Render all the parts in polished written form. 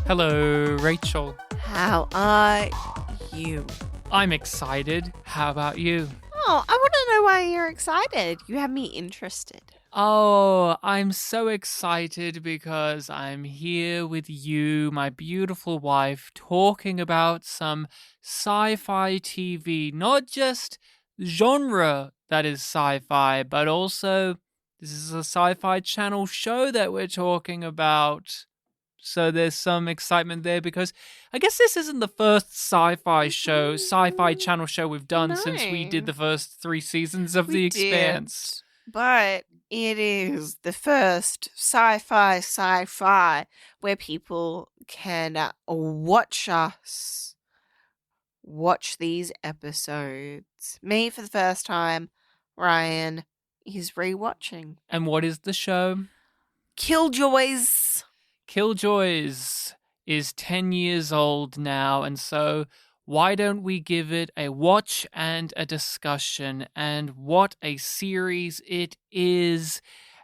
Hello, Rachel. How are you? I'm excited. How about you? Oh, I want to know why you're excited. You have me interested. Oh, I'm so excited because I'm here with you, my beautiful wife, talking about some sci-fi TV. Not just genre that is sci-fi, but also this is a sci-fi channel show that we're talking about. So there's some excitement there because I guess this isn't the first sci-fi channel show we've done since we did No. the first 3 seasons of We The Expanse. But it is the first sci-fi where people can watch us watch these episodes. Me for the first time, Ryan is rewatching. And what is the show? Killjoys. Killjoys is 10 years old now, and so why don't we give it a watch and a discussion? And what a series it is.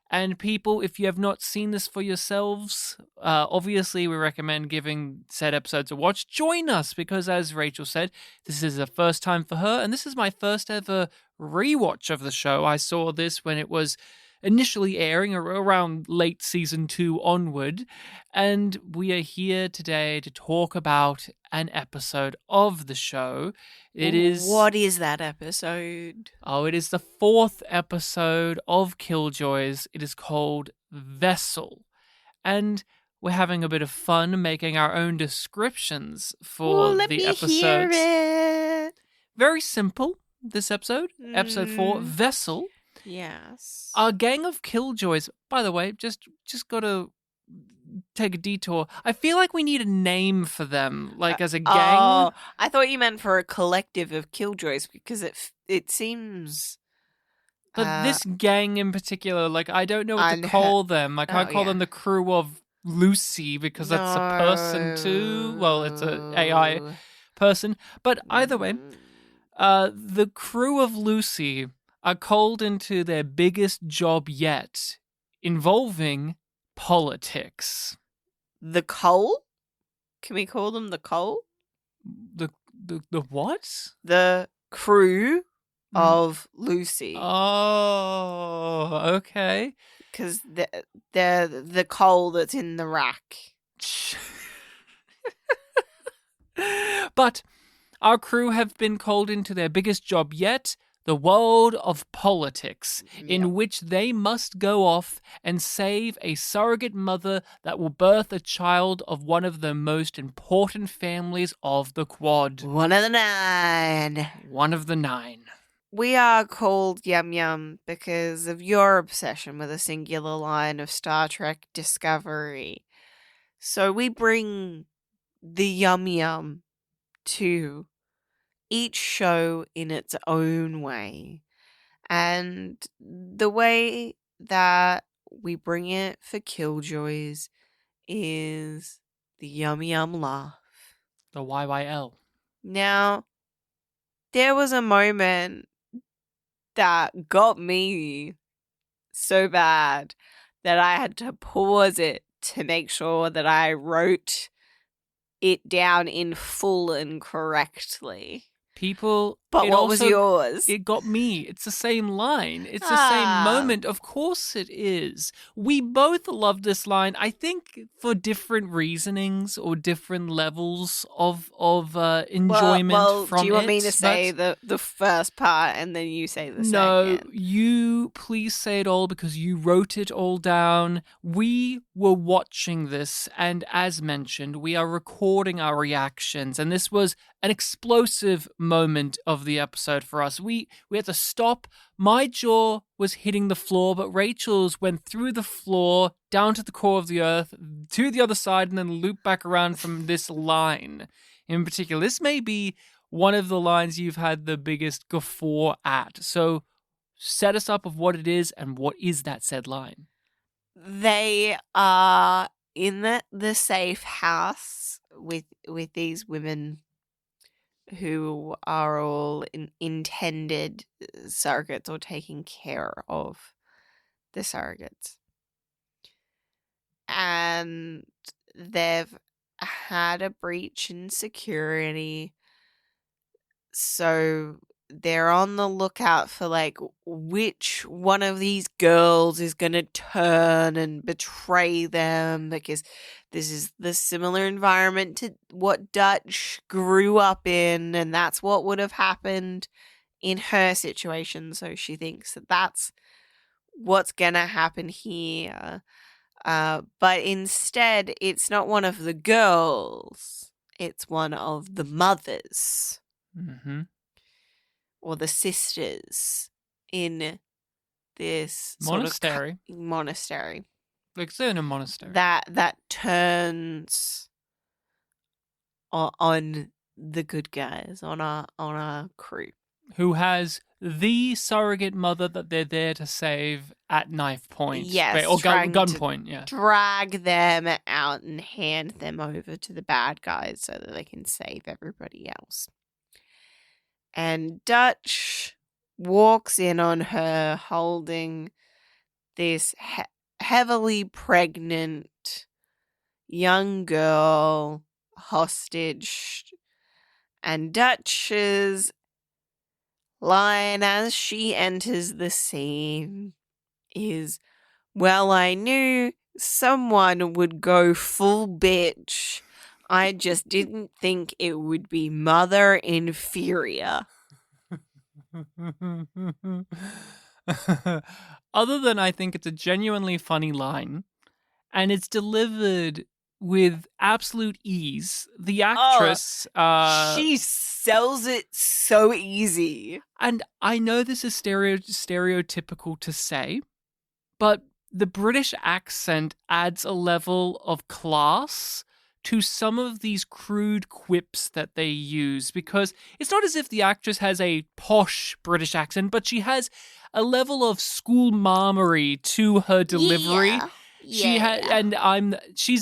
And people, if you have not seen this for yourselves, obviously we recommend giving said episodes a watch. Join us because, as Rachel said, this is a first time for her, and this is my first ever rewatch of the show. I saw this when it was initially airing around late season 2 onward, and we are here today to talk about an episode of the show. What is that episode? Oh, it is the 4th episode of Killjoys. It is called Vessel. And we're having a bit of fun making our own descriptions for let the me episodes. Hear it. Very simple, this episode. Episode 4, Vessel. Yes. A gang of Killjoys. By the way, just gotta take a detour. I feel like we need a name for them, like as a gang. Oh, I thought you meant for a collective of Killjoys because it seems. But this gang in particular, like I don't know what to call them. I can't call them the crew of Lucy because that's a person too. Well, it's an AI person. But either way, the crew of Lucy are called into their biggest job yet, involving politics. The Coal? Can we call them the Coal? The what? The crew of Lucy. Oh, okay. Because they're the coal that's in the rack. But our crew have been called into their biggest job yet, the world of politics, in which they must go off and save a surrogate mother that will birth a child of one of the most important families of the Quad. One of the 9. One of the 9. We are called Yum Yum because of your obsession with a singular line of Star Trek Discovery. So we bring the Yum Yum to each show in its own way. And the way that we bring it for Killjoys is the Yum Yum laugh. The YYL. Now, there was a moment that got me so bad that I had to pause it to make sure that I wrote it down in full and correctly. People... But what was yours? It got me. It's the same line. It's the same moment. Of course it is. We both love this line, I think, for different reasonings or different levels of enjoyment from it. Do you want me to say the first part and then you say the second? No, you please say it all because you wrote it all down. We were watching this, and as mentioned, we are recording our reactions, and this was an explosive moment of the episode for us. We had to stop. My jaw was hitting the floor, but Rachel's went through the floor, down to the core of the earth, to the other side, and then looped back around from this line. In particular, this may be one of the lines you've had the biggest guffaw at. So set us up of what it is and what is that said line. They are in the safe house with these women who are all intended surrogates or taking care of the surrogates. And they've had a breach in security. So they're on the lookout for like which one of these girls is going to turn and betray them, because this is the similar environment to what Dutch grew up in, and that's what would have happened in her situation. So she thinks that that's what's going to happen here. But instead, it's not one of the girls, it's one of the mothers. Mm-hmm. Or the sisters in this Monastery. Sort of monastery. Like, they're in a monastery. That turns on the good guys, on our crew. Who has the surrogate mother that they're there to save at knife point. Yes, or gunpoint, yeah. Drag them out and hand them over to the bad guys so that they can save everybody else. And Dutch walks in on her holding this heavily pregnant young girl hostage. And Dutch's line as she enters the scene is, "Well, I knew someone would go full bitch. I just didn't think it would be mother inferior." Other than I think it's a genuinely funny line, and it's delivered with absolute ease. The actress... she sells it so easy. And I know this is stereotypical to say, but the British accent adds a level of class to some of these crude quips that they use, because it's not as if the actress has a posh British accent, but she has a level of school marmery to her delivery. She's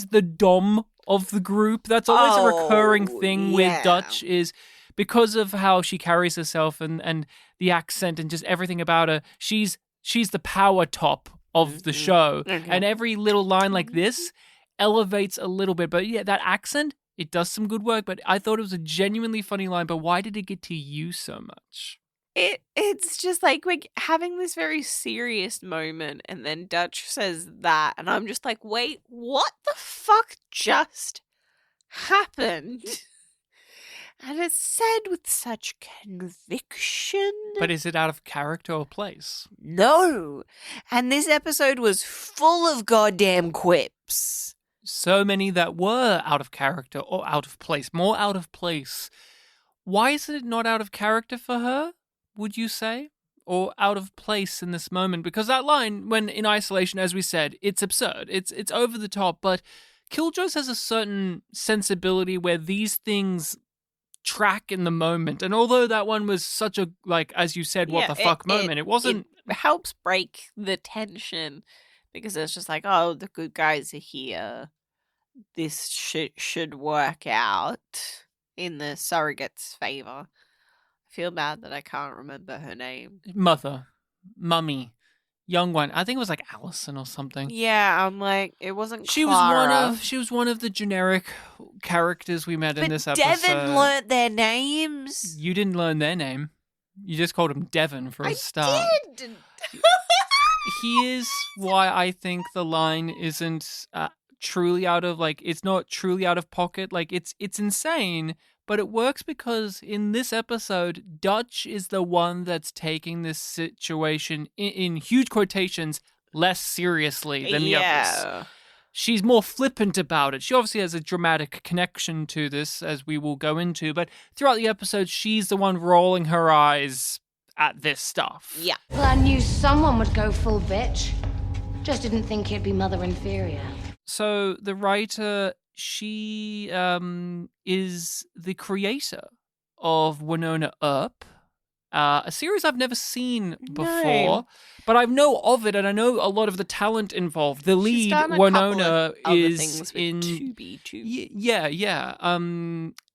the dom of the group. That's always a recurring thing with Dutch, is because of how she carries herself and the accent and just everything about her. She's the power top of the show, and every little line like this elevates a little bit. But yeah, that accent, it does some good work. But I thought it was a genuinely funny line. But why did it get to you so much? It's just like we're having this very serious moment, and then Dutch says that, and I'm just like, wait, what the fuck just happened? And it's said with such conviction. But is it out of character or place? No. And this episode was full of goddamn quips. So many that were out of character or out of place. More out of place. Why is it not out of character for her, would you say? Or out of place in this moment? Because that line, when in isolation, as we said, it's absurd. It's over the top. But Killjoys has a certain sensibility where these things track in the moment. And although that one was such a, like, as you said, what the fuck moment, it wasn't... It helps break the tension, because it's just like, oh, the good guys are here. This should work out in the surrogate's favor. I feel bad that I can't remember her name. Mummy, young one. I think it was like Allison or something. Yeah, I'm like, it wasn't She Clara. She was one of the generic characters we met in this episode. Devon learnt their names. You didn't learn their name. You just called him Devon for a start. I did. Here's why I think the line isn't truly out of, like, it's not truly out of pocket. Like, it's insane, but it works because in this episode, Dutch is the one that's taking this situation in huge quotations less seriously than the others. She's more flippant about it. She obviously has a dramatic connection to this, as we will go into, but throughout the episode, she's the one rolling her eyes at this stuff. Yeah. Well, I knew someone would go full bitch. Just didn't think he'd be mother inferior. So the writer, she is the creator of Winona Earp, a series I've never seen before, but I know of it, and I know a lot of the talent involved. The lead, Winona, is in Tubi. Yeah.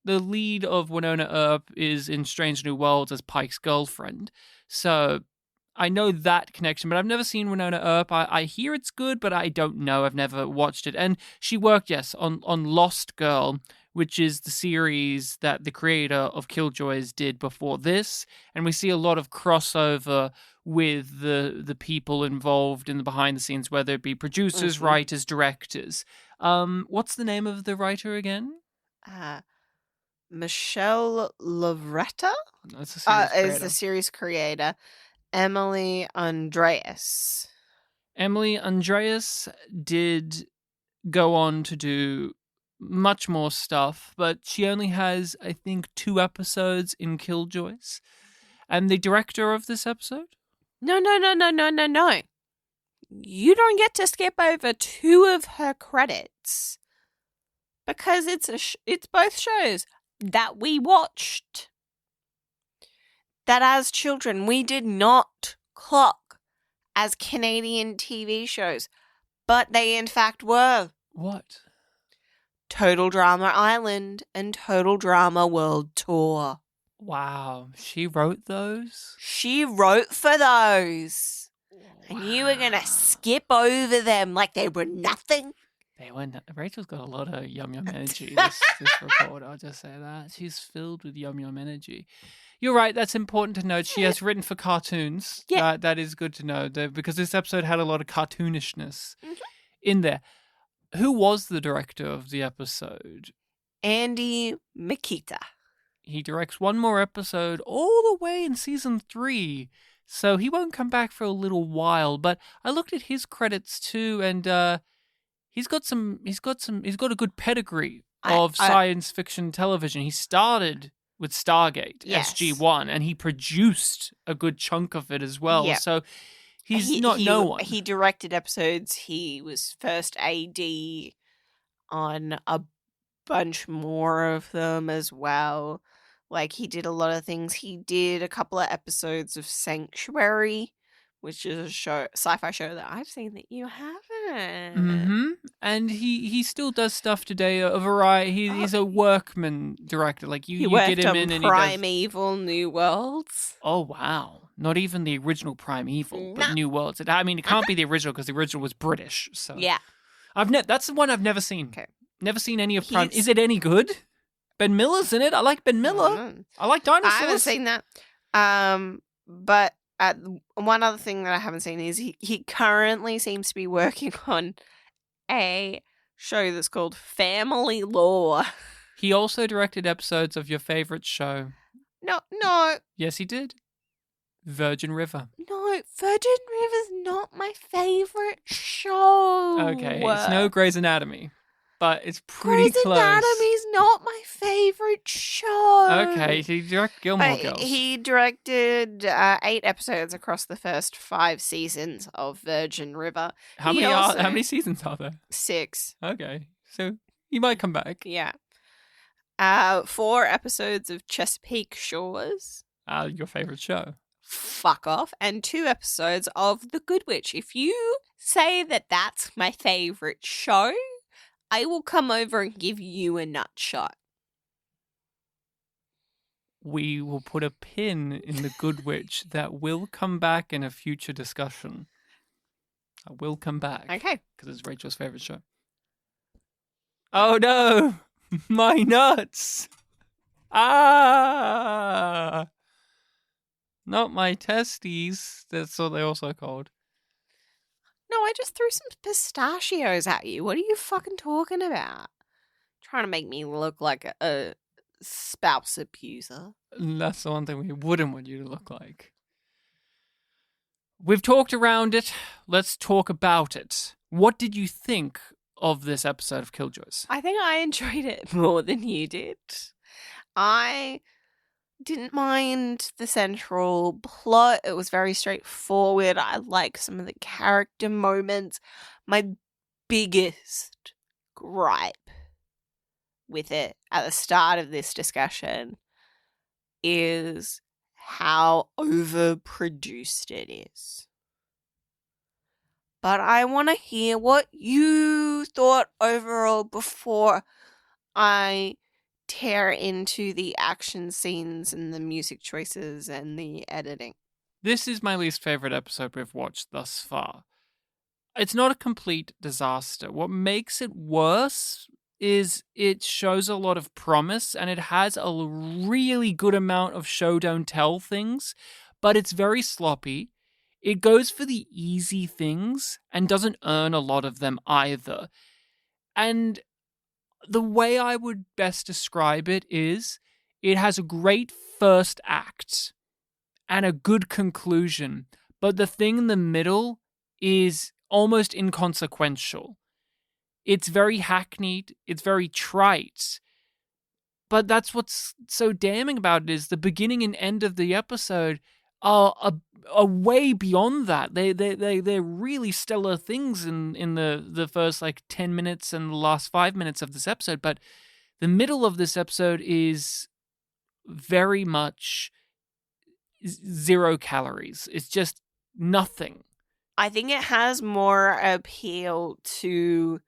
The lead of Winona Earp is in Strange New Worlds as Pike's girlfriend. So I know that connection, but I've never seen Winona Earp. I hear it's good, but I don't know. I've never watched it. And she worked, yes, on Lost Girl, which is the series that the creator of Killjoys did before this. And we see a lot of crossover with the people involved in the behind the scenes, whether it be producers, writers, directors. What's the name of the writer again? Michelle Lovretta That's a series creator. is the series creator. Emily Andreas. Emily Andreas did go on to do much more stuff, but she only has, I think, 2 episodes in Killjoys. And the director of this episode? No. You don't get to skip over 2 of her credits because it's both shows that we watched. That as children we did not clock as Canadian TV shows, but they in fact were. What? Total Drama Island and Total Drama World Tour. Wow, she wrote those? She wrote for those. Wow. And you were going to skip over them like they were nothing? They went. Rachel's got a lot of yum energy, this report, I'll just say that. She's filled with yum energy. You're right, that's important to note. She has written for cartoons. Yeah. That is good to know, because this episode had a lot of cartoonishness in there. Who was the director of the episode? Andy Mikita. He directs one more episode all the way in season 3, so he won't come back for a little while. But I looked at his credits too, and he's got a good pedigree of science fiction television. He started with Stargate, SG-1, and he produced a good chunk of it as well. Yep. So he's not no one. He directed episodes. He was first AD on a bunch more of them as well. Like, he did a lot of things. He did a couple of episodes of Sanctuary, which is a sci-fi show that I've seen that you haven't. Mm-hmm. And he still does stuff today, a variety. He's a workman director. Like, you get him in and he does... Primeval New Worlds. Oh, wow. Not even the original Primeval, but New Worlds. I mean, it can't be the original because the original was British. So yeah. That's the one I've never seen. Okay. Never seen any of Prime. Is it any good? Ben Miller's in it. I like Ben Miller. I like dinosaurs. I haven't seen that. But one other thing that I haven't seen is he currently seems to be working on a show that's called Family Law. He also directed episodes of your favorite show. No. Yes, he did. Virgin River. No, Virgin River's not my favorite show. Okay, it's no Grey's Anatomy, but it's pretty close. Grey's Anatomy's not my favorite show. Okay, he directed Gilmore Girls. He directed 8 episodes across the first 5 seasons of Virgin River. How many seasons are there? 6. Okay, so he might come back. Yeah. 4 episodes of Chesapeake Shores. Your favorite show. Fuck off. And 2 episodes of The Good Witch. If you say that that's my favorite show, I will come over and give you a nut shot. We will put a pin in The Good Witch that will come back in a future discussion. I will come back. Okay. Because it's Rachel's favorite show. Oh no! My nuts! Ah! Not my testes. That's what they're also called. No, I just threw some pistachios at you. What are you fucking talking about? Trying to make me look like a spouse abuser. That's the one thing we wouldn't want you to look like. We've talked around it. Let's talk about it. What did you think of this episode of Killjoys? I think I enjoyed it more than you did. I didn't mind the central plot. It was very straightforward. I like some of the character moments. My biggest gripe with it at the start of this discussion is how overproduced it is. But I want to hear what you thought overall before I tear into the action scenes and the music choices and the editing. This is my least favorite episode we've watched thus far. It's not a complete disaster. What makes it worse is it shows a lot of promise and it has a really good amount of show don't tell things, but it's very sloppy. It goes for the easy things and doesn't earn a lot of them either. And the way I would best describe it is it has a great first act and a good conclusion, but the thing in the middle is almost inconsequential. It's very hackneyed, it's very trite, but that's what's so damning about it is the beginning and end of the episode are way beyond that. They're really stellar things in the first 10 minutes and the last 5 minutes of this episode, but the middle of this episode is very much 0 calories. It's just nothing. I think it has more appeal to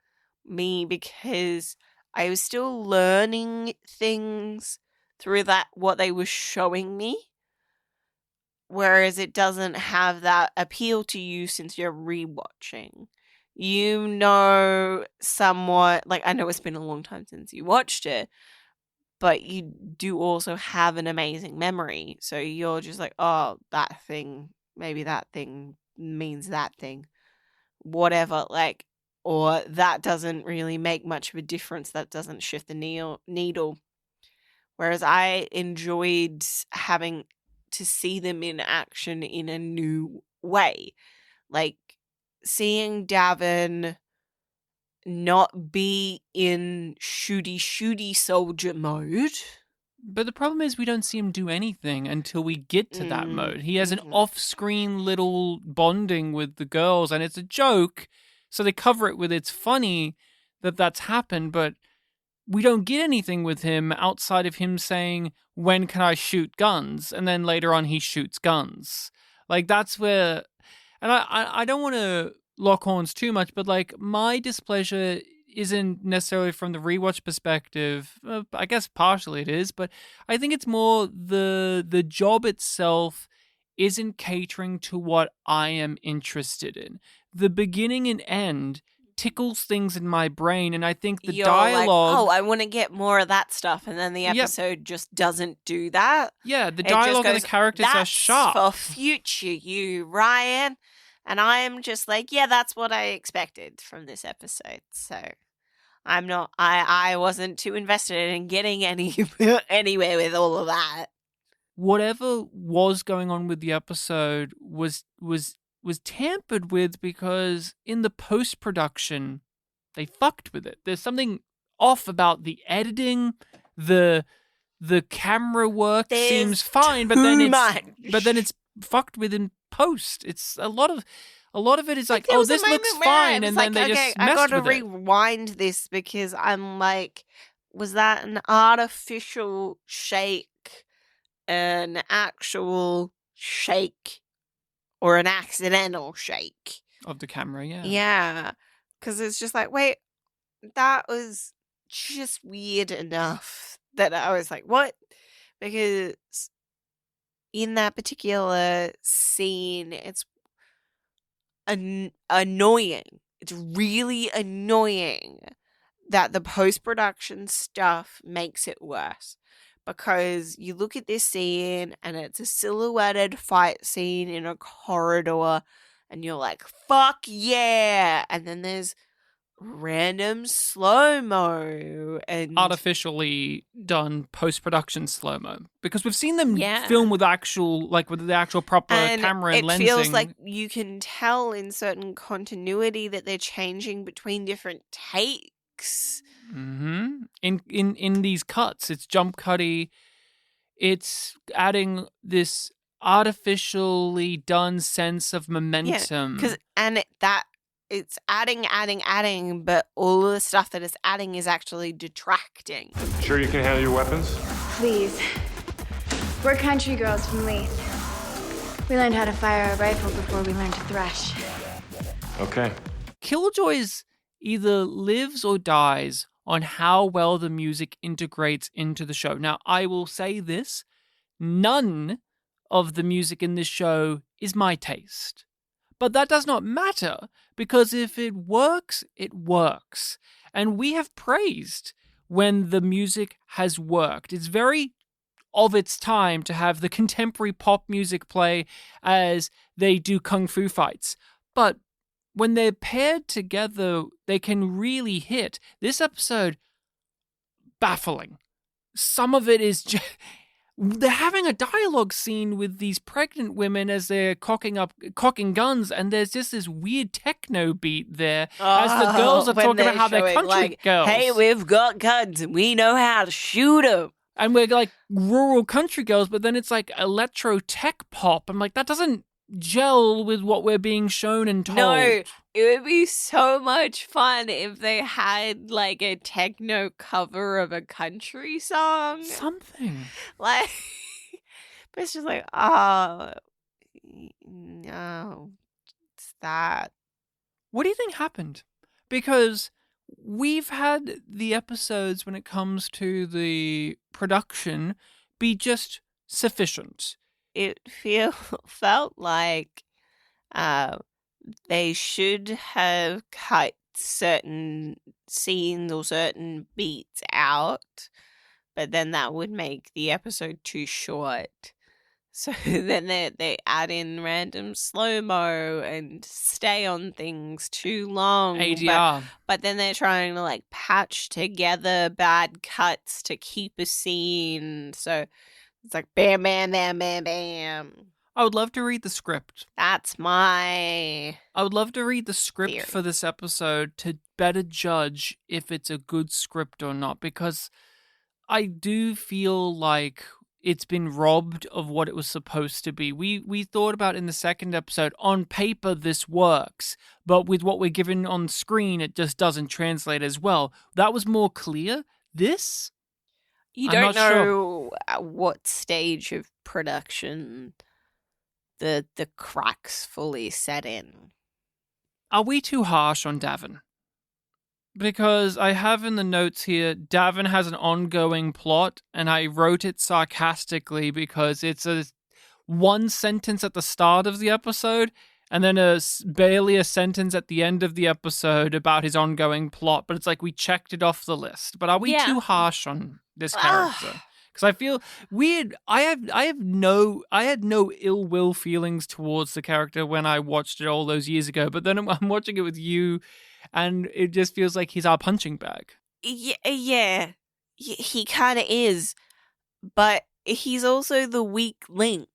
me because I was still learning things through that what they were showing me. Whereas it doesn't have that appeal to you since you're rewatching. You know somewhat, I know it's been a long time since you watched it, but you do also have an amazing memory. So you're just oh, that thing, maybe that thing means that thing. Whatever, or that doesn't really make much of a difference. That doesn't shift the needle. Whereas I enjoyed having to see them in action in a new way. Seeing Davin not be in shooty soldier mode. But the problem is we don't see him do anything until we get to that mode. He has an off-screen little bonding with the girls, and it's a joke, so they cover it with it's funny that that's happened, but we don't get anything with him outside of him saying, when can I shoot guns? And then later on he shoots guns. That's where... And I don't want to lock horns too much, but my displeasure isn't necessarily from the rewatch perspective. I guess partially it is, but I think it's more the job itself isn't catering to what I am interested in. The beginning and end tickles things in my brain, and I think the dialogue... I want to get more of that stuff, and then the episode just doesn't do that. Yeah, the dialogue and the characters are sharp. That's for future you, Ryan. And I'm just that's what I expected from this episode. So I wasn't too invested in getting anywhere with all of that. Whatever was going on with the episode was tampered with because in the post-production, they fucked with it. There's something off about the editing, the camera work seems fine, but then it's fucked with in post. It's a lot of it is this looks fine, and then they just messed with it. I gotta rewind this because I'm was that an artificial shake, an actual shake, or an accidental shake of the camera? Yeah, because it's just wait, that was just weird enough that I was what? Because in that particular scene, it's annoying. It's really annoying that the post-production stuff makes it worse. Because you look at this scene and it's a silhouetted fight scene in a corridor and you're fuck yeah! And then there's random slow-mo and artificially done post-production slow-mo, because we've seen them film with actual with the actual proper camera and lensing. It feels you can tell in certain continuity that they're changing between different takes. Mm-hmm. In these cuts, it's jump cutty. It's adding this artificially done sense of momentum. It's adding, but all of the stuff that it's adding is actually detracting. Sure you can handle your weapons? Please. We're country girls from Leith. We learned how to fire a rifle before we learned to thresh. Okay. Killjoys either lives or dies on how well the music integrates into the show. Now, I will say this. None of the music in this show is my taste. But that does not matter, because if it works, it works. And we have praised when the music has worked. It's very of its time to have the contemporary pop music play as they do kung fu fights. But when they're paired together, they can really hit. This episode, baffling. Some of it is just... They're having a dialogue scene with these pregnant women as they're cocking guns, and there's just this weird techno beat there as the girls are talking about how they're country girls. Hey, we've got guns and we know how to shoot them. And we're like rural country girls, but then it's like electro tech pop. I'm like, that doesn't gel with what we're being shown and told. No, it would be so much fun if they had like a techno cover of a country song. Something. Like, but it's just like, oh, no, it's that. What do you think happened? Because we've had the episodes when it comes to the production be just sufficient. It felt like they should have cut certain scenes or certain beats out, but then that would make the episode too short. So then they add in random slow-mo and stay on things too long. ADR. But then they're trying to like patch together bad cuts to keep a scene. So it's like bam, bam, bam, bam, bam. I would love to read the script. I would love to read the script theory for this episode to better judge if it's a good script or not, because I do feel like it's been robbed of what it was supposed to be. We thought about in the second episode, on paper this works, but with what we're given on screen, it just doesn't translate as well. That was more clear. This? You I'm don't not know sure. at what stage of production the cracks fully set in. Are we too harsh on Davin? Because I have in the notes here, Davin has an ongoing plot, and I wrote it sarcastically because it's one sentence at the start of the episode, and then barely a sentence at the end of the episode about his ongoing plot. But it's like we checked it off the list. But are we too harsh on this character? Because I feel weird. I had no ill will feelings towards the character when I watched it all those years ago. But then I'm watching it with you, and it just feels like he's our punching bag. Yeah. He kind of is, but he's also the weak link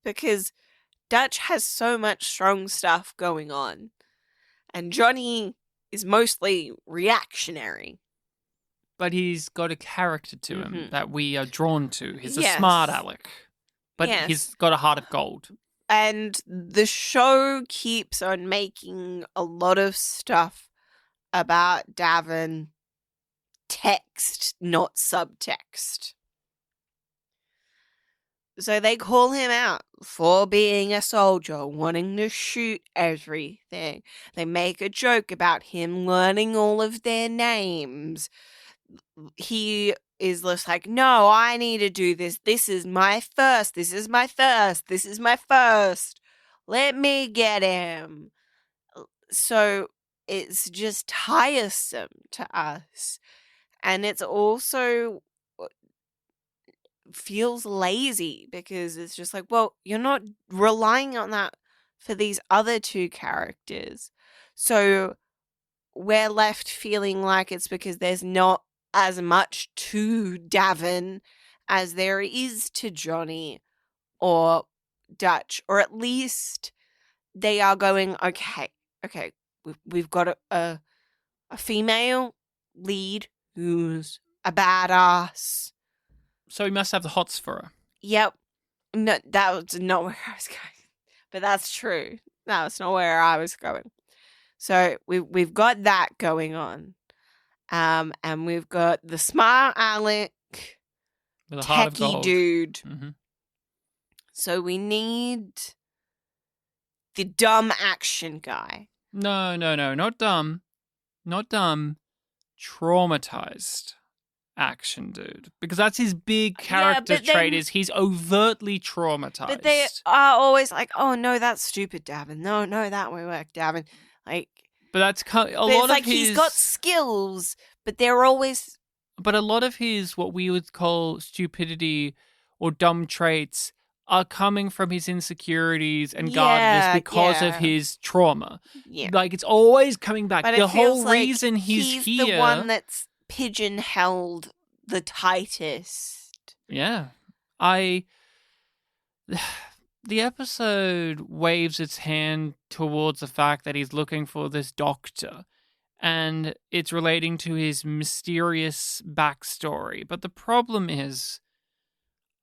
because Dutch has so much strong stuff going on, and Johnny is mostly reactionary. But he's got a character to him that we are drawn to. He's a Yes. smart aleck, but Yes. he's got a heart of gold. And the show keeps on making a lot of stuff about Davin text, not subtext. So they call him out for being a soldier, wanting to shoot everything. They make a joke about him learning all of their names. He is just like, no, I need to do this. This is my first. This is my first. This is my first. Let me get him. So it's just tiresome to us. And it's also feels lazy because it's just like, well, you're not relying on that for these other two characters. So we're left feeling like it's because there's not as much to Davin as there is to Johnny or Dutch, or at least they are going, okay, we've got a female lead who's a badass. So he must have the hots for her. Yep. No, that was not where I was going. But that's true. No, it's not where I was going. So we've got that going on. And we've got the smart aleck, With a heart of techie gold. dude. Mm-hmm. So we need the dumb action guy. No, not dumb. Not dumb. Traumatized. action dude, because that's his big character trait. Is he's overtly traumatized. But they are always like, "Oh no, that's stupid, Davin. No, that won't work, Davin." Like, but that's a lot it's of like his. He's got skills, but they're always. But a lot of his what we would call stupidity or dumb traits are coming from his insecurities and guardedness because of his trauma. Yeah, like it's always coming back. But the it feels whole like reason he's here, the one that's pigeon-held the tightest. Yeah, the episode waves its hand towards the fact that he's looking for this doctor, and it's relating to his mysterious backstory. But the problem is,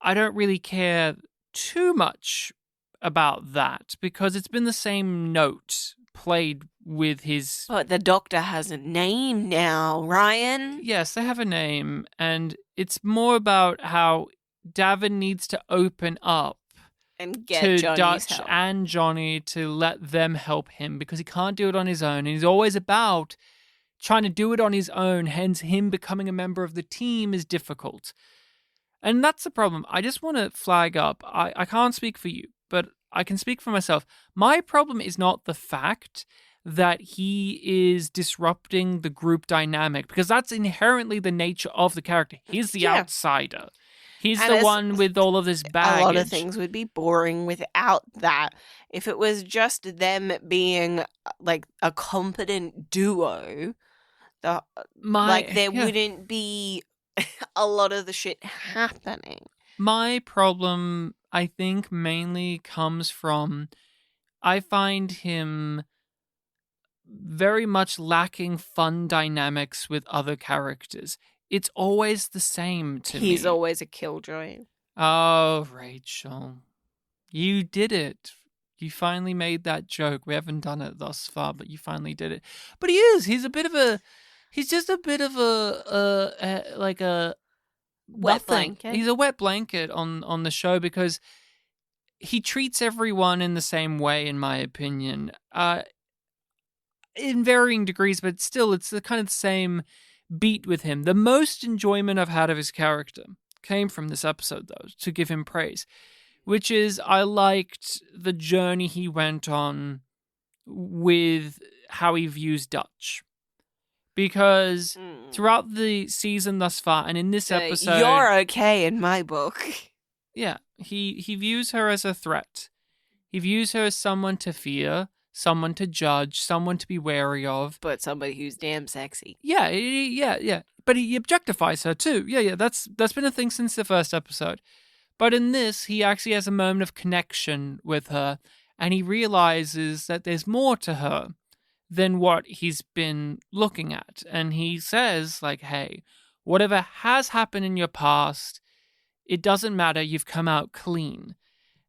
I don't really care too much about that because it's been the same note played with his. But the doctor has a name now, Ryan. Yes, they have a name, and it's more about how Davin needs to open up and get to Johnny's Dutch help. and Johnny to let them help him because he can't do it on his own. And he's always about trying to do it on his own, hence him becoming a member of the team is difficult. And that's the problem. I just want to flag up, I can't speak for you, but I can speak for myself. My problem is not the fact that he is disrupting the group dynamic, because that's inherently the nature of the character. He's the outsider. He's the one with all of this baggage. A lot of things would be boring without that. If it was just them being like a competent duo, there wouldn't be a lot of the shit happening. My problem, I think, mainly comes from I find him very much lacking fun dynamics with other characters. It's always the same to me. He's always a killjoy. Oh, Rachel. You did it. You finally made that joke. We haven't done it thus far, but you finally did it. But he is. He's just a bit of a wet blanket. He's a wet blanket on the show because he treats everyone in the same way, in my opinion. In varying degrees, but still, it's the kind of same beat with him. The most enjoyment I've had of his character came from this episode, though, to give him praise, which is I liked the journey he went on with how he views Dutch. Because throughout the season thus far, and in this episode... You're okay in my book. Yeah, he views her as a threat. He views her as someone to fear, someone to judge, someone to be wary of. But somebody who's damn sexy. Yeah. But he objectifies her too. Yeah, that's been a thing since the first episode. But in this, he actually has a moment of connection with her, and he realizes that there's more to her than what he's been looking at. And he says, like, hey, whatever has happened in your past, it doesn't matter, you've come out clean.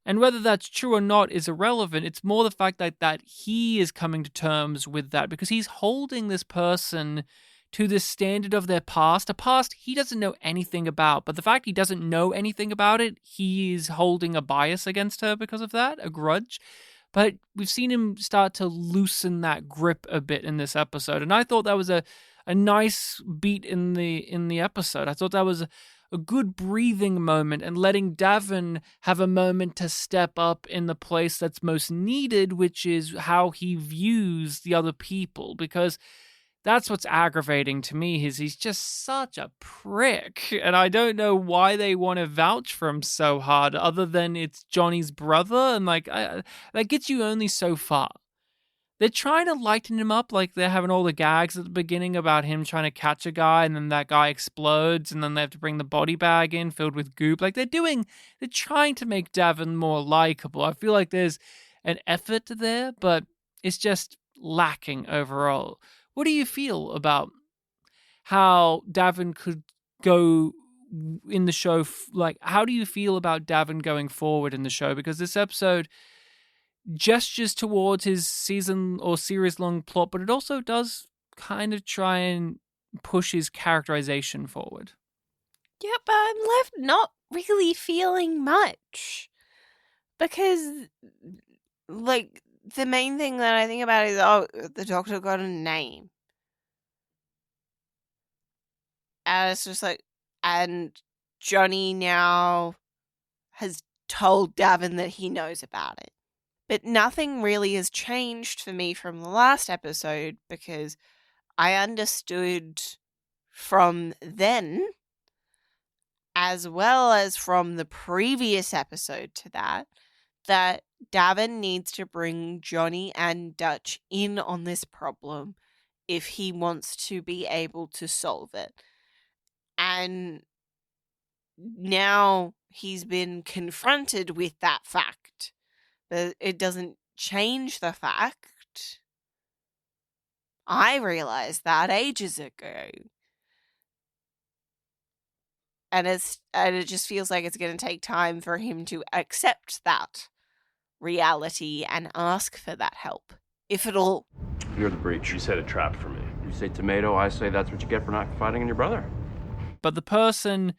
And whether that's true or not is irrelevant. It's more the fact that he is coming to terms with that because he's holding this person to the standard of their past, a past he doesn't know anything about. But the fact he doesn't know anything about it, he is holding a bias against her because of that, a grudge. But we've seen him start to loosen that grip a bit in this episode. And I thought that was a nice beat in the episode. I thought that was a good breathing moment and letting Davin have a moment to step up in the place that's most needed, which is how he views the other people. Because that's what's aggravating to me is he's just such a prick. And I don't know why they want to vouch for him so hard other than it's Johnny's brother. And that gets you only so far. They're trying to lighten him up, like they're having all the gags at the beginning about him trying to catch a guy and then that guy explodes and then they have to bring the body bag in filled with goop. Like they're trying to make Davin more likable. I feel like there's an effort there, but it's just lacking overall. What do you feel about how Davin could go in the show? Like, how do you feel about Davin going forward in the show? Because this episode gestures towards his season or series-long plot, but it also does kind of try and push his characterization forward. Yeah, but I'm left not really feeling much. Because, like, the main thing that I think about is, the doctor got a name. And it's just like, And Johnny now has told Davin that he knows about it. But nothing really has changed for me from the last episode, because I understood from then, as well as from the previous episode to that Davin needs to bring Johnny and Dutch in on this problem if he wants to be able to solve it. And now he's been confronted with that fact, but it doesn't change the fact. I realized that ages ago. And it just feels like it's going to take time for him to accept that reality and ask for that help, if at all. You're the breach. You set a trap for me. You say tomato, I say that's what you get for not confiding in your brother. But the person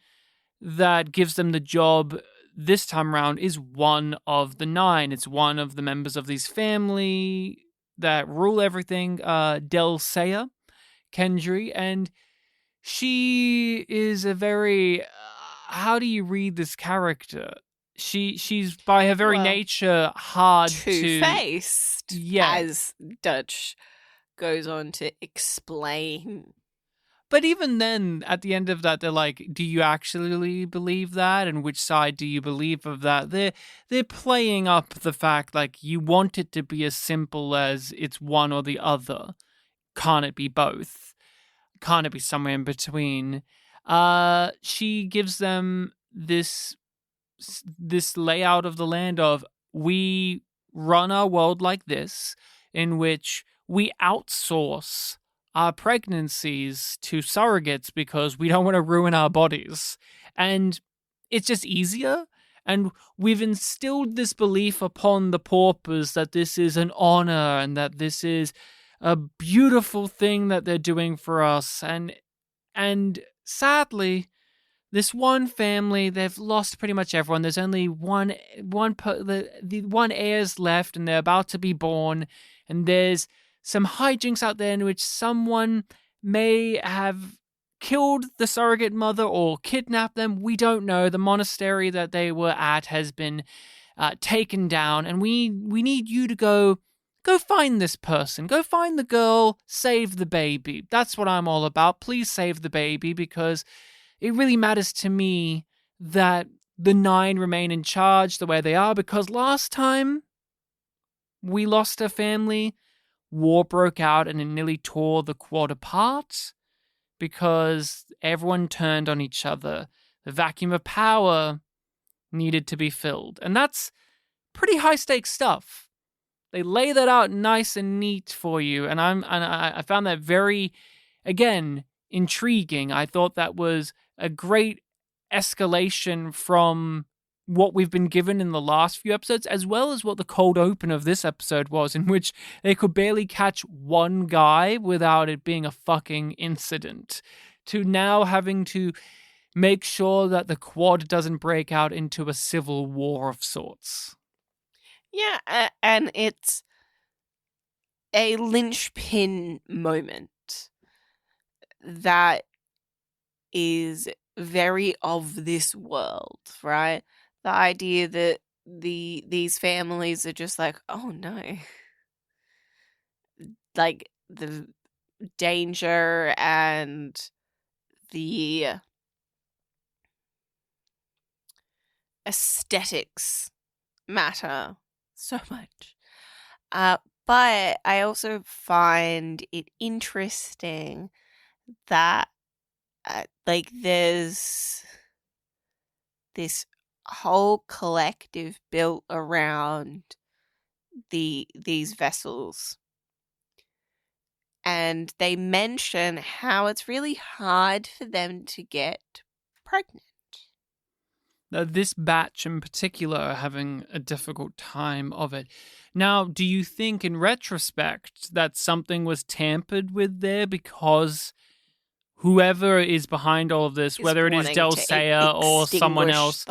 that gives them the job this time around is one of the 9. It's one of the members of this family that rule everything, Delsea Kendry, and she is a very, how do you read this character? She's by her very nature hard two-faced, yeah, as Dutch goes on to explain. But even then, at the end of that, they're like, do you actually believe that? And which side do you believe of that? They're playing up the fact, like, you want it to be as simple as it's one or the other. Can't it be both? Can't it be somewhere in between? She gives them this layout of the land of, we run our world like this, in which we outsource our pregnancies to surrogates because we don't want to ruin our bodies. And it's just easier. And we've instilled this belief upon the paupers that this is an honor and that this is a beautiful thing that they're doing for us. And sadly, this one family, they've lost pretty much everyone. There's only the one heirs left, and they're about to be born. And there's some hijinks out there in which someone may have killed the surrogate mother or kidnapped them. We don't know. The monastery that they were at has been taken down, and we need you to go find this person. Go find the girl, save the baby. That's what I'm all about. Please save the baby, because it really matters to me that the 9 remain in charge the way they are, because last time we lost a family, war broke out and it nearly tore the quad apart because everyone turned on each other. The vacuum of power needed to be filled. And that's pretty high stakes stuff. They lay that out nice and neat for you. And I found that very, again, intriguing. I thought that was a great escalation from what we've been given in the last few episodes, as well as what the cold open of this episode was, in which they could barely catch one guy without it being a fucking incident, to now having to make sure that the quad doesn't break out into a civil war of sorts. Yeah, and it's a linchpin moment that is very of this world, right? The idea that these families are just like, oh no. Like, the danger and the aesthetics matter so much. But I also find it interesting that there's this whole collective built around these vessels, and they mention how it's really hard for them to get pregnant. Now, this batch in particular are having a difficult time of it. Now, do you think in retrospect that something was tampered with there, because whoever is behind all of this, whether it is Delsea or someone else,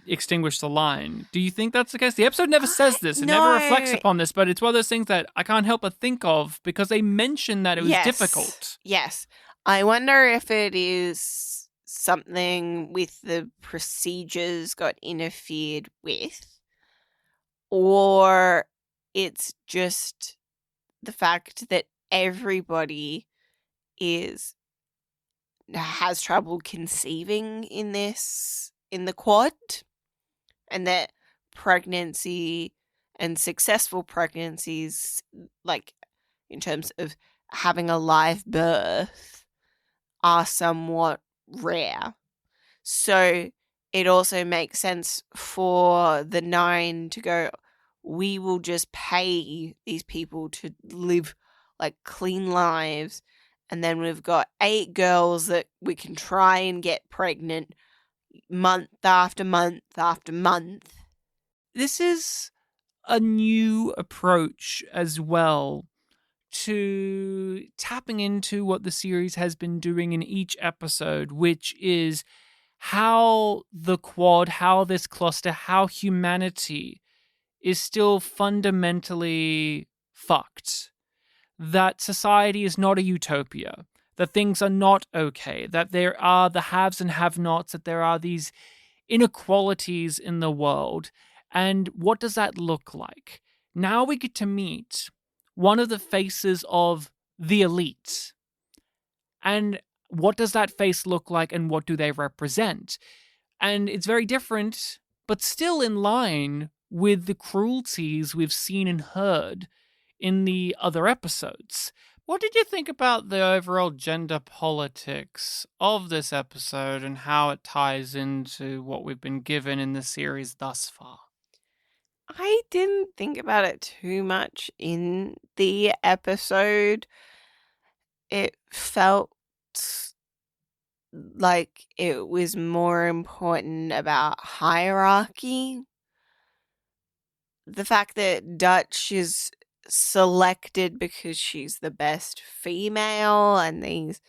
extinguish the line? Do you think that's the case? The episode never says this. It never reflects upon this, but it's one of those things that I can't help but think of because they mentioned that it was difficult. Yes. I wonder if it is something with the procedures got interfered with, or it's just the fact that everybody has trouble conceiving in the quad, and that pregnancy and successful pregnancies, like in terms of having a live birth, are somewhat rare. So it also makes sense for the 9 to go, we will just pay these people to live like clean lives, and then we've got 8 girls that we can try and get pregnant month after month after month. This is a new approach as well to tapping into what the series has been doing in each episode, which is how the quad, how this cluster, how humanity is still fundamentally fucked. That society is not a utopia, that things are not okay, that there are the haves and have-nots, that there are these inequalities in the world. And what does that look like? Now we get to meet one of the faces of the elite. And what does that face look like, and what do they represent? And it's very different, but still in line with the cruelties we've seen and heard in the other episodes. What did you think about the overall gender politics of this episode and how it ties into what we've been given in the series thus far? I didn't think about it too much in the episode. It felt like it was more important about hierarchy. The fact that Dutch is selected because she's the best female and these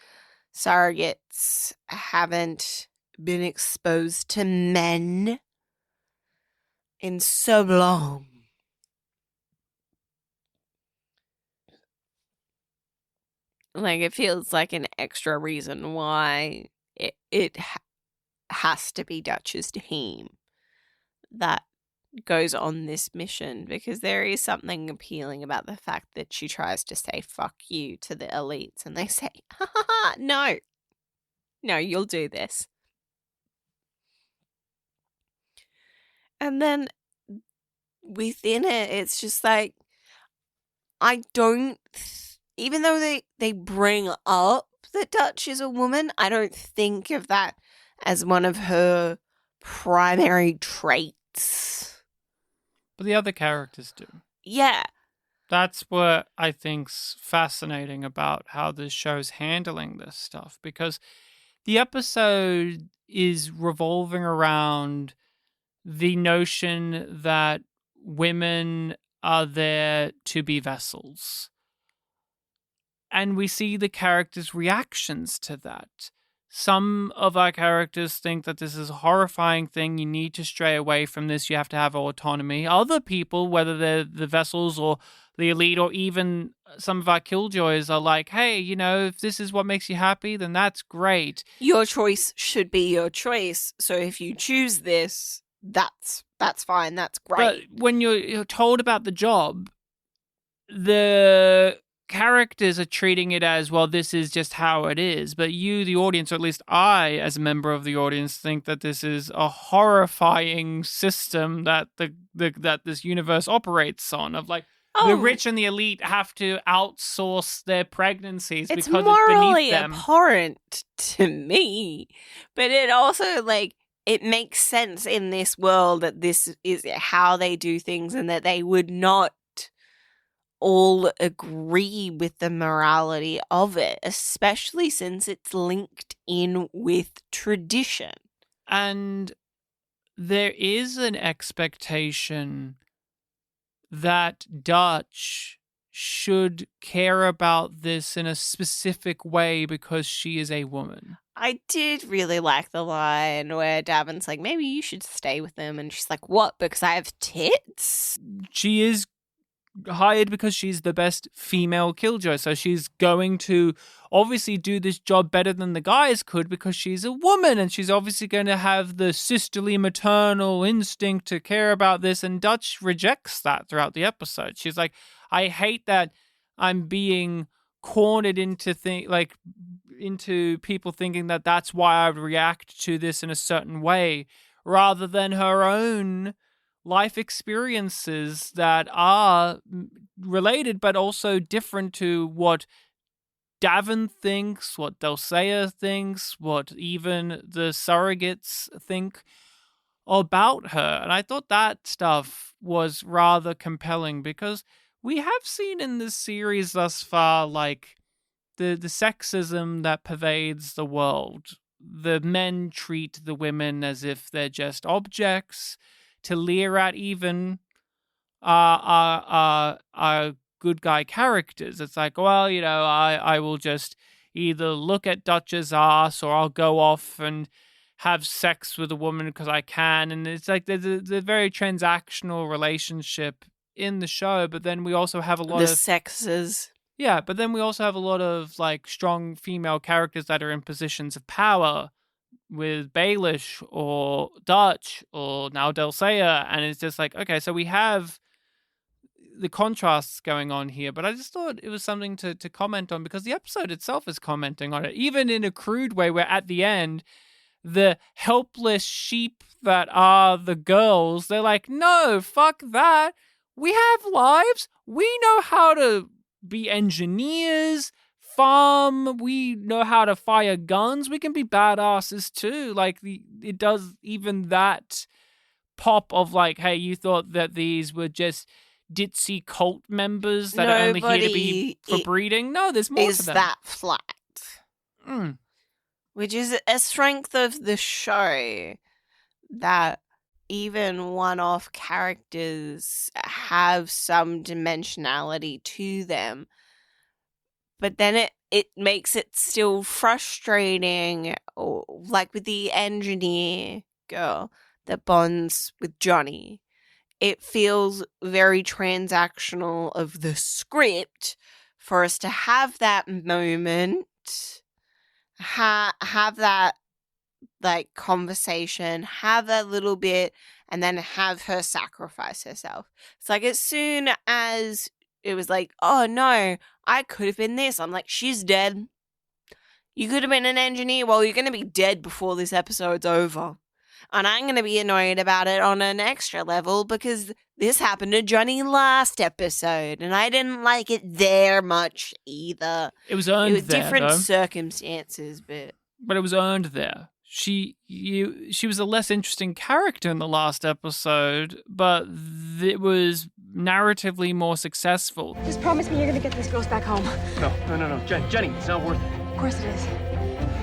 surrogates haven't been exposed to men in so long. Like, it feels like an extra reason why it has to be Dutch's team that goes on this mission, because there is something appealing about the fact that she tries to say fuck you to the elites and they say, no, you'll do this. And then within it, it's just like, I don't, even though they bring up that Dutch is a woman, I don't think of that as one of her primary traits. But the other characters do. Yeah. That's what I think's fascinating about how this show's handling this stuff, because the episode is revolving around the notion that women are there to be vessels. And we see the characters' reactions to that. Some of our characters think that this is a horrifying thing. You need to stray away from this. You have to have autonomy. Other people, whether they're the vessels or the elite, or even some of our Killjoys, are like, hey, if this is what makes you happy, then that's great. Your choice should be your choice. So if you choose this, that's fine. That's great. But when you're told about the job, the characters are treating it as, well, this is just how it is. But you, the audience, or at least I, as a member of the audience, think that this is a horrifying system that that this universe operates on, of like, the rich and the elite have to outsource their pregnancies because it's beneath them. It's morally abhorrent to me, but it also, like, it makes sense in this world that this is how they do things, and that they would not all agree with the morality of it, especially since it's linked in with tradition. And there is an expectation that Dutch should care about this in a specific way because she is a woman. I did really like the line where Davin's like, maybe you should stay with them. And she's like, what? Because I have tits? She is hired because she's the best female Killjoy. So she's going to obviously do this job better than the guys could because she's a woman, and she's obviously going to have the sisterly maternal instinct to care about this. And Dutch rejects that throughout the episode. She's like, I hate that I'm being cornered into into people thinking that that's why I would react to this in a certain way, rather than her own life experiences that are related but also different to what Davin thinks, what Dulcea thinks, what even the surrogates think about her. And I thought that stuff was rather compelling because we have seen in this series thus far, like, the sexism that pervades the world. The men treat the women as if they're just objects to leer at even our good guy characters. It's like, well, you know, I will just either look at Dutch's ass or I'll go off and have sex with a woman because I can. And it's like there's a very transactional relationship in the show, but then we also have a lot of sexes. Yeah, but then we also have a lot of like strong female characters that are in positions of power with Baelish or Dutch or now Dulcea, and it's just like, okay, so we have the contrasts going on here, but I just thought it was something to comment on because the episode itself is commenting on it, even in a crude way where at the end, the helpless sheep that are the girls, they're like, no, fuck that. We have lives. We know how to be engineers, farm. We know how to fire guns. We can be badasses too. Like, it does even that pop of like, hey, you thought that these were just ditzy cult members that are only here to be for breeding? No, there's more to them. Is that flat? Mm. Which is a strength of the show, that even one-off characters have some dimensionality to them. But then it makes it still frustrating, or like with the engineer girl that bonds with Johnny. It feels very transactional of the script for us to have that moment, have that like conversation, have that little bit, and then have her sacrifice herself. It's like as soon as it was like, oh no, I could have been this, I'm like, she's dead. You could have been an engineer. Well, you're going to be dead before this episode's over. And I'm going to be annoyed about it on an extra level because this happened to Johnny last episode and I didn't like it there much either. It was earned there, It was different though. circumstances, but it was earned there. She was a less interesting character in the last episode, but it was narratively more successful. Just promise me you're gonna get these girls back home. No. Jenny, it's not worth it. Of course it is.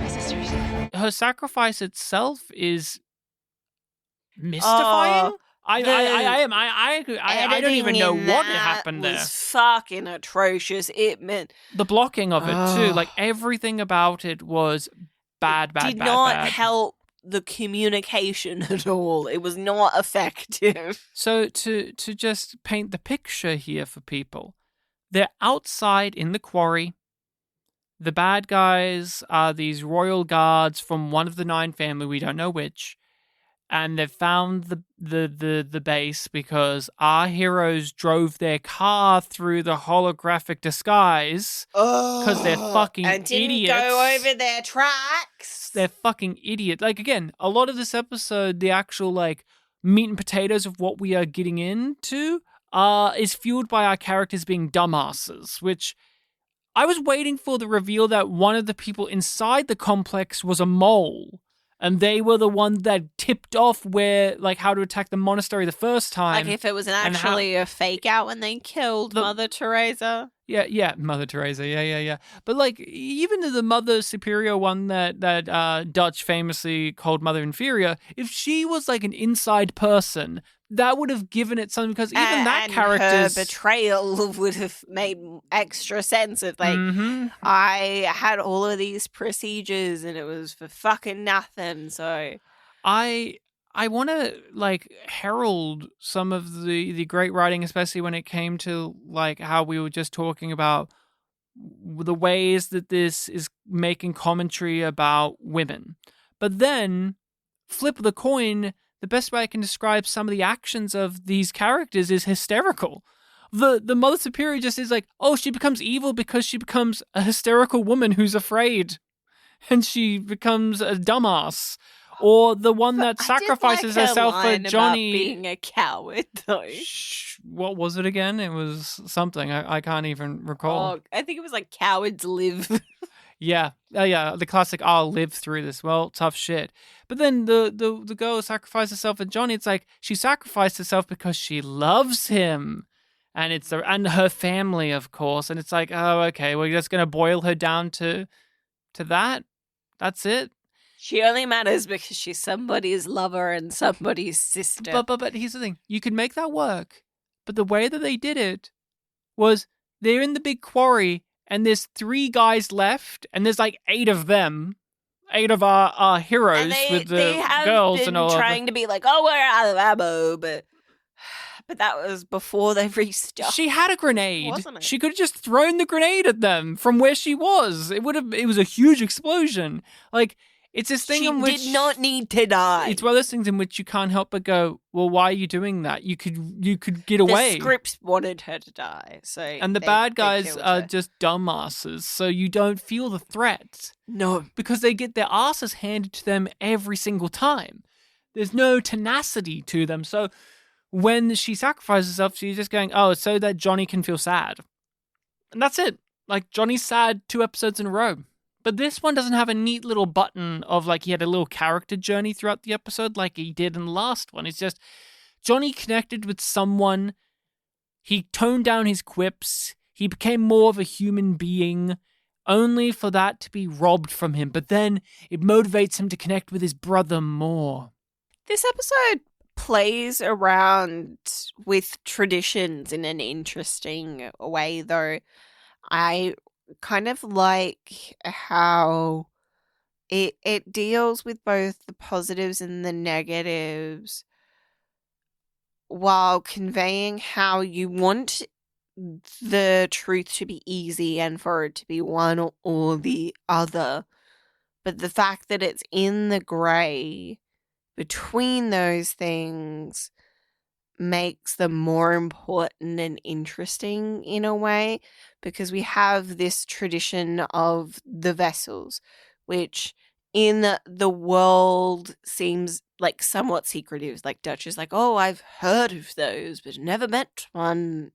My sisters. Her sacrifice itself is mystifying. I don't even know what happened there. It was fucking atrocious. It meant the blocking of it too, like everything about it was bad. Did not help the communication at all. It was not effective. So to just paint the picture here for people, they're outside in the quarry. The bad guys are these royal guards from one of the 9 family, we don't know which, and they've found the base because our heroes drove their car through the holographic disguise because they're fucking and didn't idiots. Go over their tracks. They're fucking idiot. Like, again, a lot of this episode, the actual like meat and potatoes of what we are getting into is fueled by our characters being dumbasses, which I was waiting for the reveal that one of the people inside the complex was a mole. And they were the one that tipped off how to attack the monastery the first time. Like if it was actually a fake out when they killed Mother Teresa. Yeah, Mother Teresa, yeah. But like, even the Mother Superior one that Dutch famously called Mother Inferior, if she was like an inside person, that would have given it something, because even that character's... her betrayal would have made extra sense of like, I had all of these procedures and it was for fucking nothing, so... I I want to like herald some of the great writing, especially when it came to like how we were just talking about the ways that this is making commentary about women. But then, flip of the coin, the best way I can describe some of the actions of these characters is hysterical. The Mother Superior just is like, oh, she becomes evil because she becomes a hysterical woman who's afraid. And she becomes a dumbass. Or the one that sacrifices herself for Johnny. About being a coward, though. What was it again? It was something. I can't even recall. Oh, I think it was like cowards live. Yeah. The classic, I'll live through this. Well, tough shit. But then the girl sacrificed herself for Johnny. It's like she sacrificed herself because she loves him. And and her family, of course. And it's like, oh, okay, we're just gonna boil her down to that. That's it. She only matters because she's somebody's lover and somebody's sister. But here's the thing: you can make that work. But the way that they did it was they're in the big quarry, and there's 3 guys left, and there's like 8 of them. 8 of our heroes with the girls and all. Trying to be like, oh, we're out of ammo, but that was before they restarted. She had a grenade. Wasn't it? She could have just thrown the grenade at them from where she was. It was a huge explosion. Like, it's this thing in which she did not need to die. It's one of those things in which you can't help but go, well, why are you doing that? You could get away. The script wanted her to die, and the bad guys are just dumbasses, so you don't feel the threat. No, because they get their asses handed to them every single time. There's no tenacity to them. So when she sacrifices herself, she's just going, oh, so that Johnny can feel sad. And that's it. Like, Johnny's sad 2 episodes in a row. But this one doesn't have a neat little button of, like, he had a little character journey throughout the episode like he did in the last one. It's just Johnny connected with someone. He toned down his quips. He became more of a human being, only for that to be robbed from him. But then it motivates him to connect with his brother more. This episode plays around with traditions in an interesting way, though. I kind of like how it deals with both the positives and the negatives while conveying how you want the truth to be easy and for it to be one or the other. But the fact that it's in the grey between those things makes them more important and interesting in a way, because we have this tradition of the vessels, which in the world seems like somewhat secretive. Like Dutch is like, oh, I've heard of those, but never met one.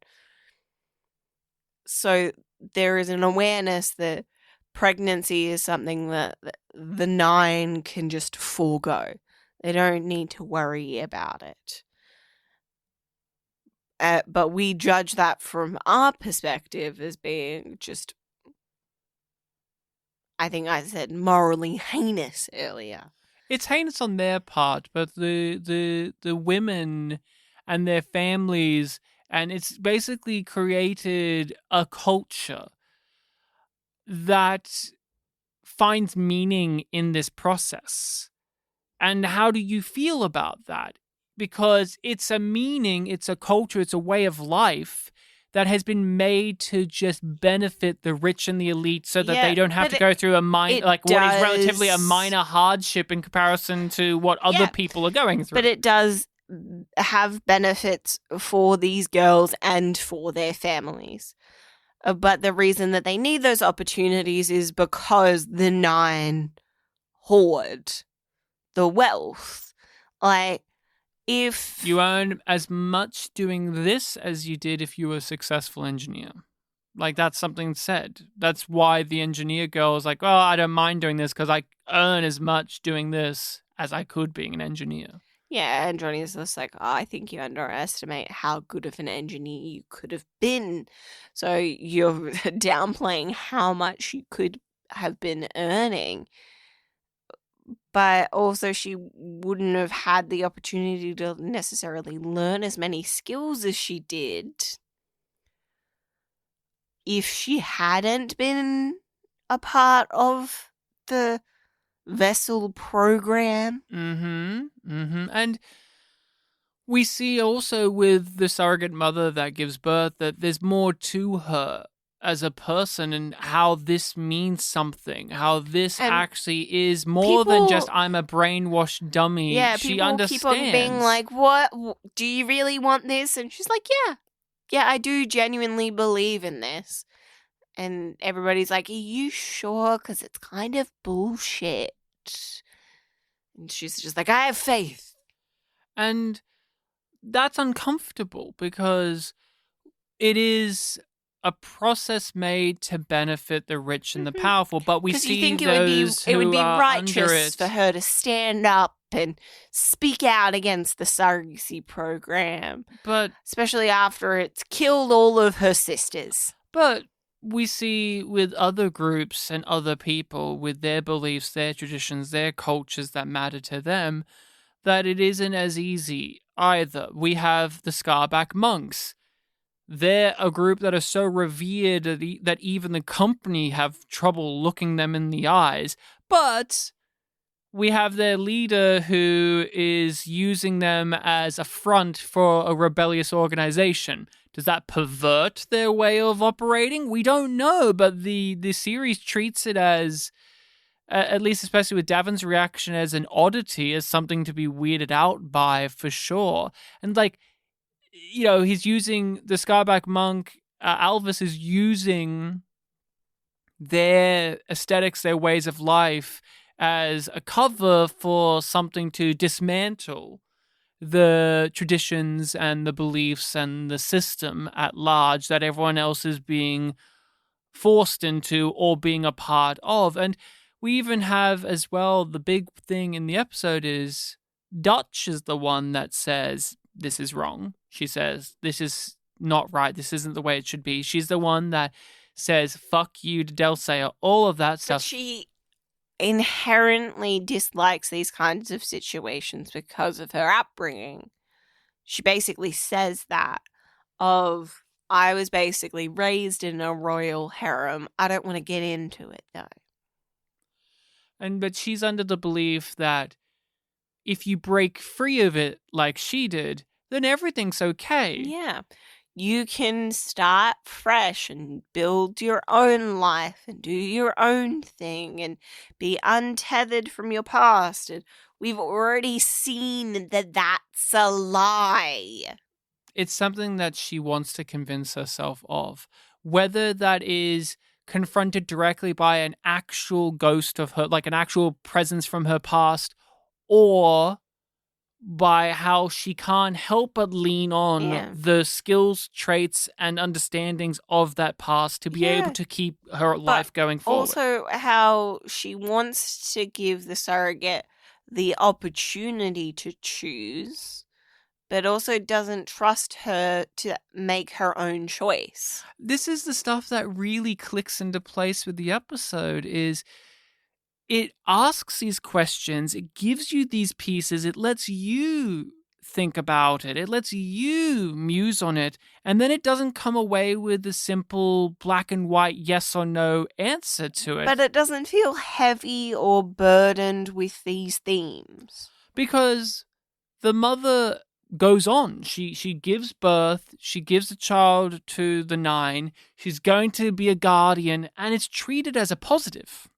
So there is an awareness that pregnancy is something that the 9 can just forego. They don't need to worry about it. But we judge that from our perspective as being just, I think I said morally heinous earlier. It's heinous on their part, but the women and their families, and it's basically created a culture that finds meaning in this process. And how do you feel about that? Because it's a meaning, it's a culture, it's a way of life that has been made to just benefit the rich and the elite so that they don't have to go through what is relatively a minor hardship in comparison to what other people are going through. But it does have benefits for these girls and for their families. But the reason that they need those opportunities is because the 9 hoard the wealth. Like, if you earn as much doing this as you did if you were a successful engineer. Like, that's something said. That's why the engineer girl is like, oh, I don't mind doing this because I earn as much doing this as I could being an engineer. Yeah, and Johnny's just like, oh, I think you underestimate how good of an engineer you could have been. So you're downplaying how much you could have been earning. But also she wouldn't have had the opportunity to necessarily learn as many skills as she did if she hadn't been a part of the vessel program. And we see also with the surrogate mother that gives birth that there's more to her as a person and how this means something, how this And actually is more than just I'm a brainwashed dummy. Yeah, she people understands. keep on being like, what? Do you really want this? And she's like, yeah. Yeah, I do genuinely believe in this. And everybody's like, are you sure? Because it's kind of bullshit. And she's just like, I have faith. And that's uncomfortable because it is a process made to benefit the rich and the powerful, but we see you think those it would who be are under righteous it. for her to stand up and speak out against the surrogacy program, But especially after it's killed all of her sisters. But we see with other groups and other people with their beliefs, their traditions, their cultures that matter to them, that it isn't as easy either. We have the Scarback monks. They're a group that are so revered that even the company have trouble looking them in the eyes. But we have their leader who is using them as a front for a rebellious organization. Does that pervert their way of operating? We don't know, but the series treats it as, at least especially with Davin's reaction, as an oddity, as something to be weirded out by for sure. And he's using the Scarback monk, Alvis is using their aesthetics, their ways of life as a cover for something to dismantle the traditions and the beliefs and the system at large that everyone else is being forced into or being a part of. And we even have as well, the big thing in the episode is Dutch is the one that says, this is wrong. She says, this is not right. This isn't the way it should be. She's the one that says, fuck you to Delsayer, all of that stuff. But she inherently dislikes these kinds of situations because of her upbringing. She basically says that of, I was basically raised in a royal harem. I don't want to get into it though. But she's under the belief that if you break free of it like she did, then everything's okay. Yeah. You can start fresh and build your own life and do your own thing and be untethered from your past. And we've already seen that that's a lie. It's something that she wants to convince herself of. Whether that is confronted directly by an actual ghost of her, like an actual presence from her past, or by how she can't help but lean on the skills, traits, and understandings of that past to be able to keep her life going forward. Also, how she wants to give the surrogate the opportunity to choose, but also doesn't trust her to make her own choice. This is the stuff that really clicks into place with the episode, is it asks these questions, it gives you these pieces, it lets you think about it, it lets you muse on it, and then it doesn't come away with a simple black and white yes or no answer to it. But it doesn't feel heavy or burdened with these themes. Because the mother goes on. She gives birth, she gives the child to the 9, she's going to be a guardian, and it's treated as a positive.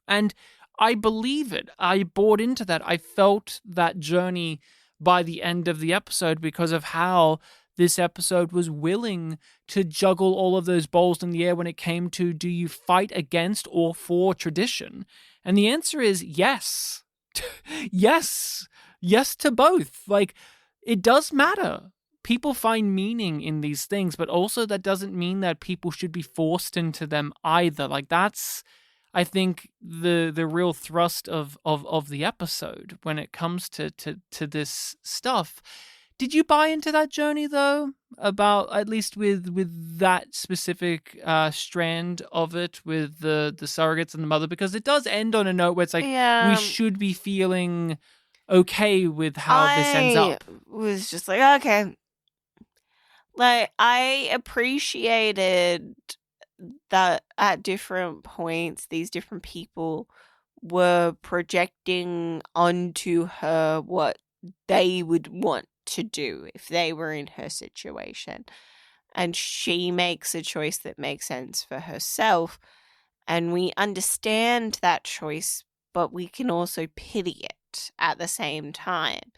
And I believe it. I bought into that. I felt that journey by the end of the episode because of how this episode was willing to juggle all of those balls in the air when it came to, do you fight against or for tradition? And the answer is yes. Yes. Yes to both. Like, it does matter. People find meaning in these things, but also that doesn't mean that people should be forced into them either. Like, that's, I think, the real thrust of the episode when it comes to this stuff. Did you buy into that journey, though, about, at least with that specific strand of it, with the surrogates and the mother? Because it does end on a note where it's like, we should be feeling okay with how this ends up. I was just like, okay. Like, I appreciated that at different points, these different people were projecting onto her what they would want to do if they were in her situation. And she makes a choice that makes sense for herself. And we understand that choice, but we can also pity it at the same time.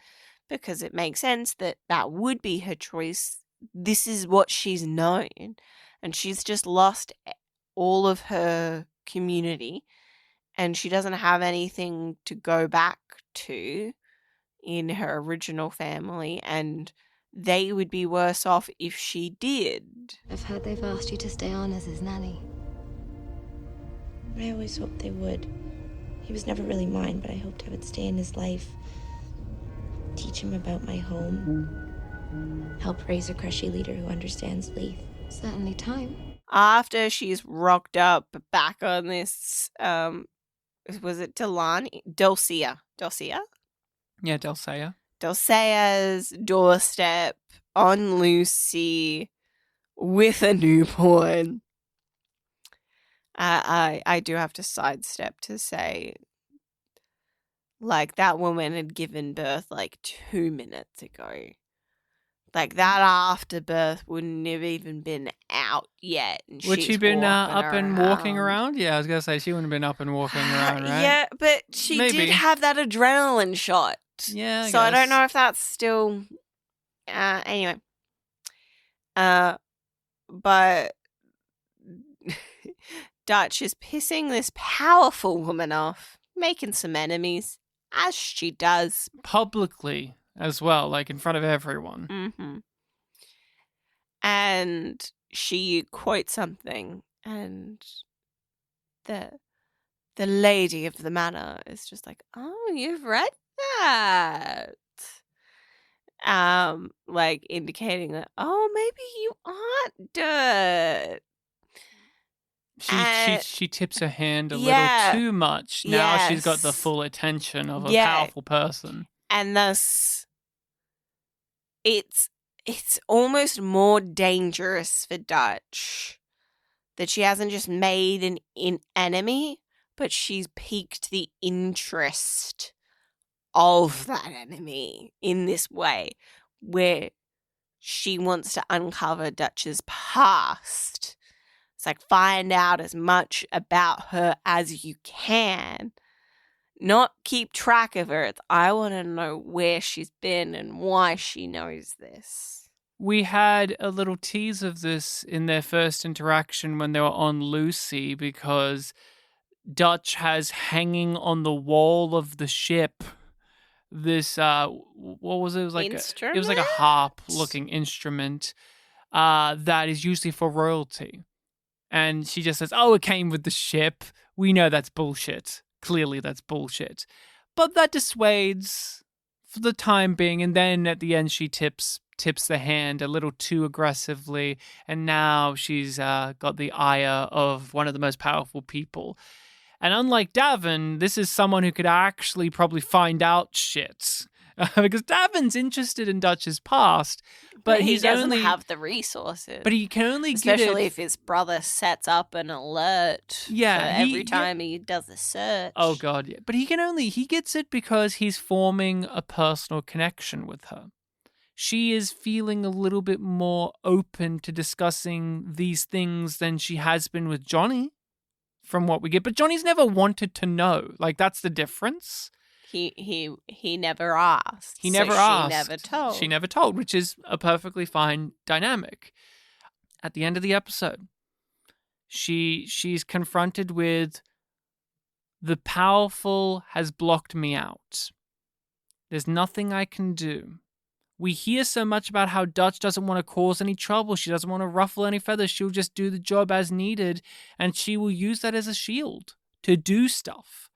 Because it makes sense that that would be her choice. This is what she's known. And she's just lost all of her community. And she doesn't have anything to go back to in her original family. And they would be worse off if she did. I've heard they've asked you to stay on as his nanny. I always hoped they would. He was never really mine, but I hoped I would stay in his life. Teach him about my home. Help raise a Crushy leader who understands Leith. Certainly time. After she's rocked up back on this, was it Delani? Dulcea? Yeah, Dulcea. Dulcea's doorstep on Lucy with a newborn. I do have to sidestep to say, like, that woman had given birth like 2 minutes ago. Like, that afterbirth wouldn't have even been out yet. And Would she she's been walking up and walking around? Yeah, I was going to say, she wouldn't have been up and walking around, right? Yeah, but she Maybe. did have that adrenaline shot. Yeah, So I don't guess. know if that's still... anyway. But Dutch is pissing this powerful woman off, making some enemies, as she does. Publicly as well, like in front of everyone. Mm-hmm. And she quotes something, and the lady of the manor is just like, "Oh, you've read that," like indicating that, oh, maybe you aren't dirt. She tips her hand a yeah. little too much. Now she's got the Yes. full attention of a Yeah. powerful person. And thus, it's almost more dangerous for Dutch that she hasn't just made an enemy, but she's piqued the interest of that enemy in this way, where she wants to uncover Dutch's past. It's like, find out as much about her as you can. Not keep track of her. It's, I want to know where she's been and why she knows this. We had a little tease of this in their first interaction when they were on Lucy, because Dutch has hanging on the wall of the ship this what was it? It was like it was like a harp-looking instrument that is usually for royalty. And she just says, "Oh, it came with the ship. We know that's bullshit. Clearly that's bullshit." But that dissuades for the time being, and then at the end she tips the hand a little too aggressively, and now she's got the ire of one of the most powerful people. And unlike Davin, this is someone who could actually probably find out shit. Because Davin's interested in Dutch's past, but he he's doesn't only have the resources. But he can only especially get if his brother sets up an alert. Yeah, for every time he does a search. Oh god, yeah. But he gets it because he's forming a personal connection with her. She is feeling a little bit more open to discussing these things than she has been with Johnny, from what we get. But Johnny's never wanted to know. Like, that's the difference. He never asked. He never asked. She never told. She never told, which is a perfectly fine dynamic. At the end of the episode, she's confronted with, the powerful has blocked me out. There's nothing I can do. We hear so much about how Dutch doesn't want to cause any trouble. She doesn't want to ruffle any feathers. She'll just do the job as needed, and she will use that as a shield to do stuff.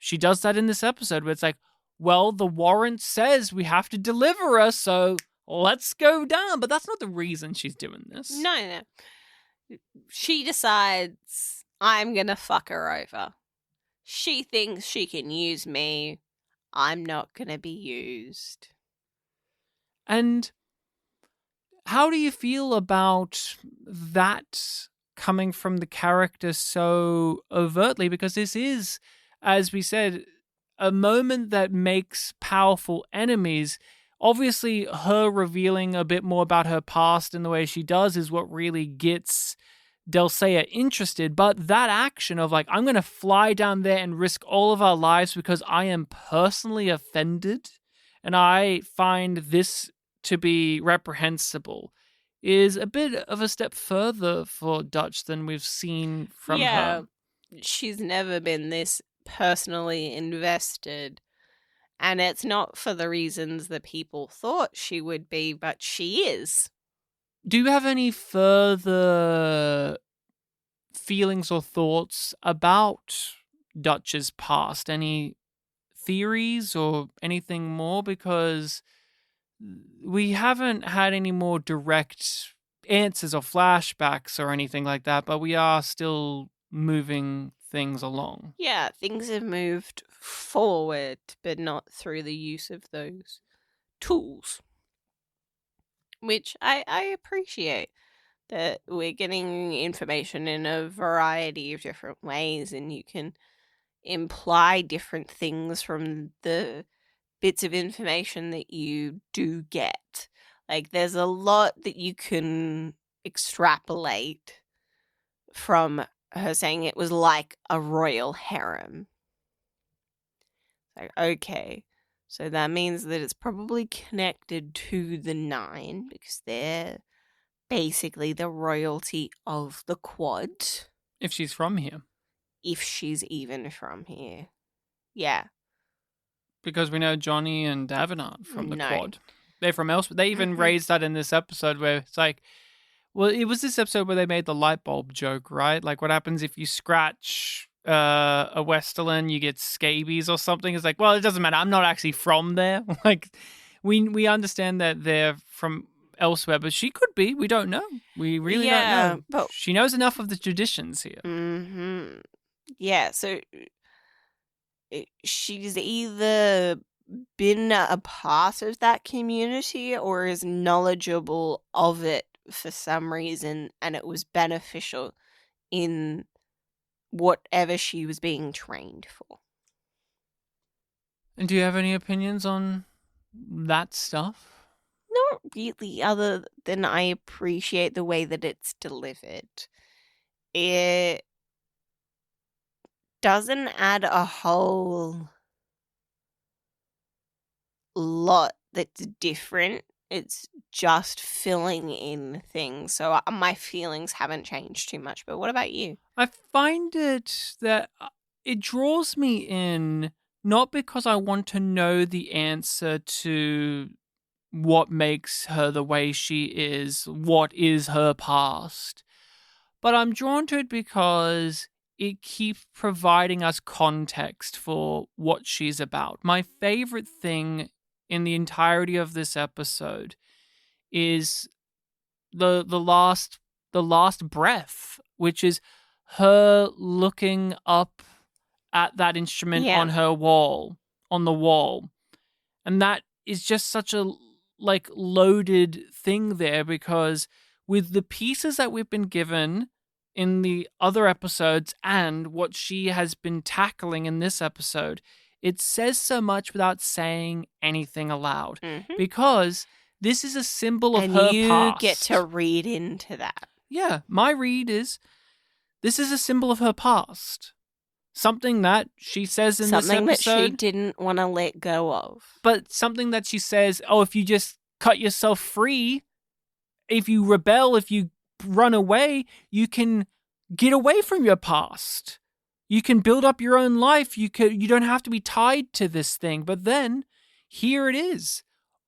She does that in this episode where it's like, well, the warrant says we have to deliver her, so let's go down. But that's not the reason she's doing this. No. She decides, I'm going to fuck her over. She thinks she can use me. I'm not going to be used. And how do you feel about that coming from the character so overtly? Because this is as we said, a moment that makes powerful enemies. Obviously, her revealing a bit more about her past in the way she does is what really gets Dulcea interested. But that action of, like, I'm going to fly down there and risk all of our lives because I am personally offended and I find this to be reprehensible, is a bit of a step further for Dutch than we've seen from her. She's never been this personally invested, and it's not for the reasons that people thought she would be, but she is. Do you have any further feelings or thoughts about Dutch's past? Any theories or anything more? Because we haven't had any more direct answers or flashbacks or anything like that, but we are still moving things along. Yeah, things have moved forward, but not through the use of those tools. Which I appreciate, that we're getting information in a variety of different ways, and you can imply different things from the bits of information that you do get. Like, there's a lot that you can extrapolate from her saying it was like a royal harem. Like, okay, so that means that it's probably connected to the Nine, because they're basically the royalty of the Quad. If she's from here. If she's even from here. Yeah. Because we know Johnny and Davin aren't from the No. Quad. They're from elsewhere. They even raised that in this episode where it's like, well, it was this episode where they made the light bulb joke, right? Like, what happens if you scratch a Westerland, you get scabies or something? It's like, well, it doesn't matter. I'm not actually from there. Like, we understand that they're from elsewhere, but she could be. We don't know. We really don't know. But she knows enough of the traditions here. Mm-hmm. Yeah, so she's either been a part of that community or is knowledgeable of it for some reason, and it was beneficial in whatever she was being trained for. And do you have any opinions on that stuff? Not really, other than I appreciate the way that it's delivered. It doesn't add a whole lot that's different. It's just filling in things. So my feelings haven't changed too much. But what about you? I find it that it draws me in, not because I want to know the answer to what makes her the way she is, what is her past, but I'm drawn to it because it keeps providing us context for what she's about. My favorite thing in the entirety of this episode is the last breath, which is her looking up at that instrument on her wall, on the wall. And that is just such a loaded thing there, because with the pieces that we've been given in the other episodes and what she has been tackling in this episode, it says so much without saying anything aloud. Mm-hmm. Because this is a symbol of and her you past. Get to read into that. Yeah, my read is, this is a symbol of her past. Something that she says in this episode. Something that she didn't want to let go of. But something that she says, oh, if you just cut yourself free, if you rebel, if you run away, you can get away from your past. You can build up your own life. You don't have to be tied to this thing. But then, here it is.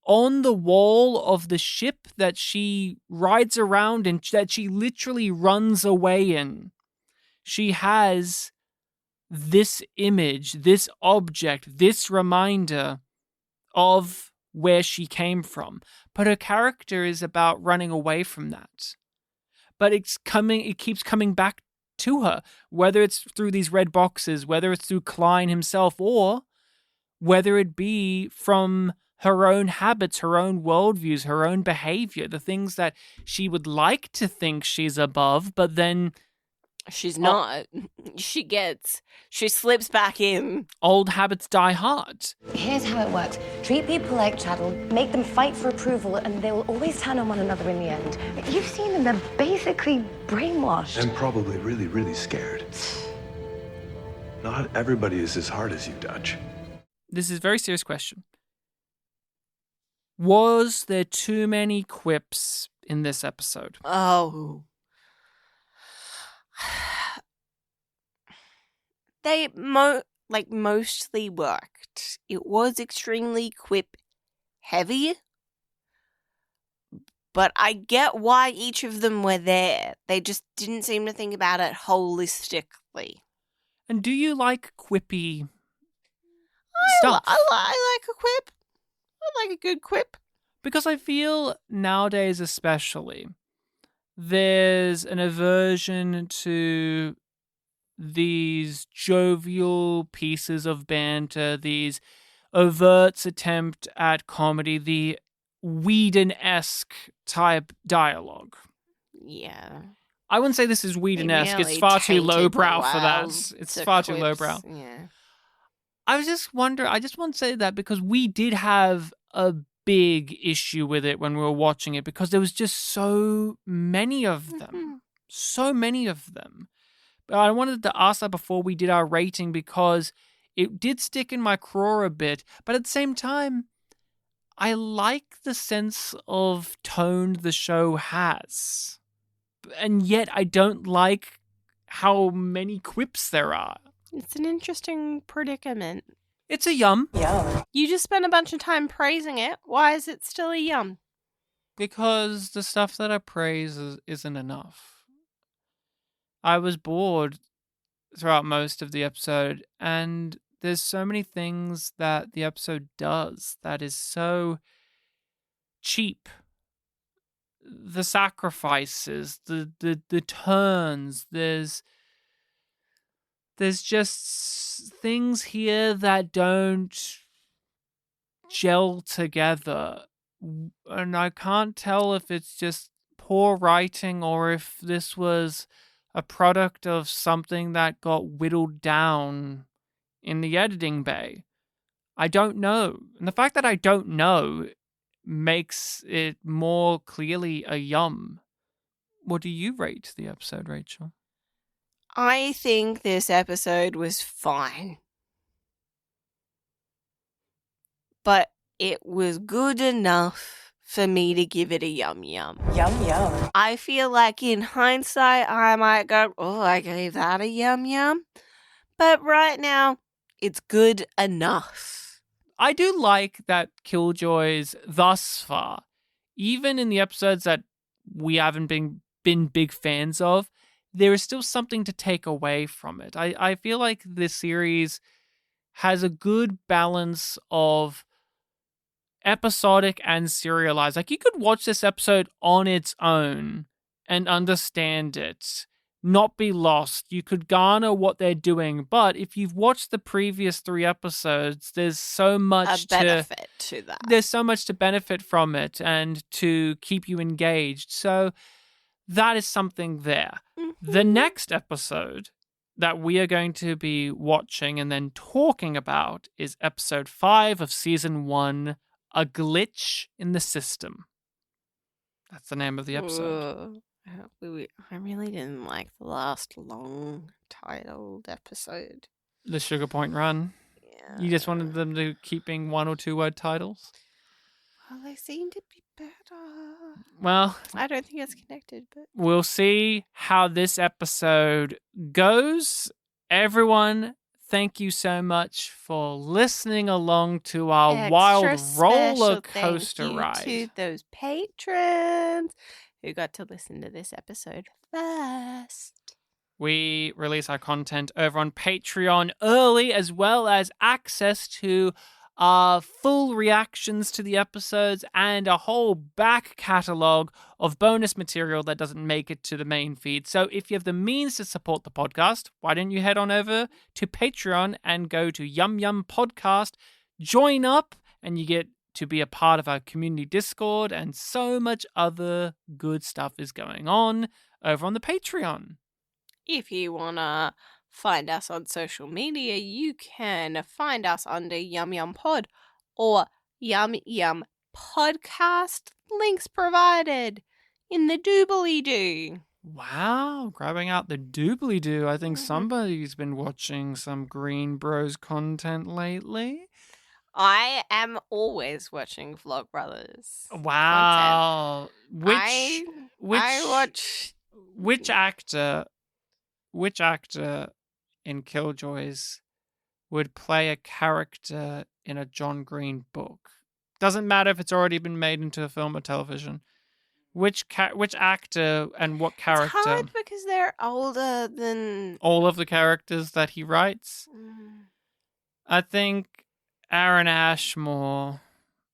On the wall of the ship that she rides around and that she literally runs away in, she has this image, this object, this reminder of where she came from. But her character is about running away from that. But it keeps coming back to her, whether it's through these red boxes, whether it's through Klein himself, or whether it be from her own habits, her own worldviews, her own behavior, the things that she would like to think she's above, but then She's not. She slips back in. Old habits die hard. Here's how it works. Treat people like chattel, make them fight for approval, and they will always turn on one another in the end. You've seen them, they're basically brainwashed. And probably really, really scared. Not everybody is as hard as you, Dutch. This is a very serious question. Was there too many quips in this episode? Oh. They mostly worked. It was extremely quip heavy, but I get why each of them were there. They just didn't seem to think about it holistically. And do you like quippy stuff? I like a quip. I like a good quip. Because I feel nowadays especially, there's an aversion to these jovial pieces of banter, these overt attempt at comedy, the Whedon-esque type dialogue. Yeah. I wouldn't say this is Whedon-esque. Really it's far too tainted lowbrow the for that. world It's to far too quips. lowbrow. Yeah. I just want to say that because we did have a big issue with it when we were watching it because there was just so many of them. So many of them. But I wanted to ask that before we did our rating because it did stick in my craw a bit. But at the same time, I like the sense of tone the show has. And yet I don't like how many quips there are. It's an interesting predicament. It's a yum. You just spent a bunch of time praising it. Why is it still a yum? Because the stuff that I praise isn't enough. I was bored throughout most of the episode, and there's so many things that the episode does that is so cheap. The sacrifices, the turns, there's just things here that don't gel together. And I can't tell if it's just poor writing or if this was a product of something that got whittled down in the editing bay. I don't know. And the fact that I don't know makes it more clearly a yum. What do you rate the episode, Rachel? I think this episode was fine. But it was good enough for me to give it a yum yum. Yum yum. I feel like in hindsight, I might go, oh, I gave that a yum yum. But right now, it's good enough. I do like that Killjoys thus far, even in the episodes that we haven't been big fans of, there is still something to take away from it. I feel like this series has a good balance of episodic and serialized. Like, you could watch this episode on its own and understand it, not be lost. You could garner what they're doing, but if you've watched the previous 3 episodes, there's so much benefit to that. There's so much to benefit from it and to keep you engaged. So that is something there. Mm-hmm. The next episode that we are going to be watching and then talking about is episode 5 of season 1, A Glitch in the System. That's the name of the episode. I really didn't like the last long titled episode. The Sugar Point Run. Yeah. You just wanted them to keep being 1 or 2 word titles? Well, they seem to be better. Well, I don't think it's connected, but we'll see how this episode goes. Everyone, thank you so much for listening along to our wild roller coaster ride. Thank you to those patrons who got to listen to this episode first. We release our content over on Patreon early, as well as access to our full reactions to the episodes and a whole back catalogue of bonus material that doesn't make it to the main feed. So if you have the means to support the podcast, why don't you head on over to Patreon and go to yumyumpodcast, join up, and you get to be a part of our community Discord, and so much other good stuff is going on over on the Patreon. If you want to find us on social media, you can find us under yumyumpod or yumyum podcast. Links provided in the doobly-doo. Wow, grabbing out the doobly-doo. I think somebody's been watching some Green Bros content lately. I am always watching Vlogbrothers. Wow. I watch... Which actor in Killjoys would play a character in a John Green book? Doesn't matter if it's already been made into a film or television. Which actor and what character? It's hard because they're older than... All of the characters that he writes? I think Aaron Ashmore.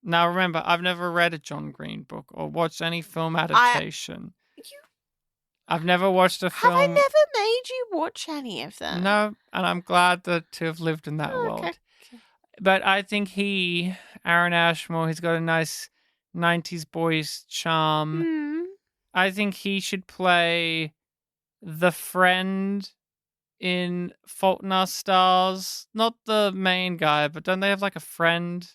Now remember, I've never read a John Green book or watched any film adaptation. I've never watched a film. Have I never made you watch any of them? No, and I'm glad to have lived in that world. Okay. But I think Aaron Ashmore, he's got a nice 90s boys charm. I think he should play the friend in Fault in Our Stars. Not the main guy, but don't they have like a friend?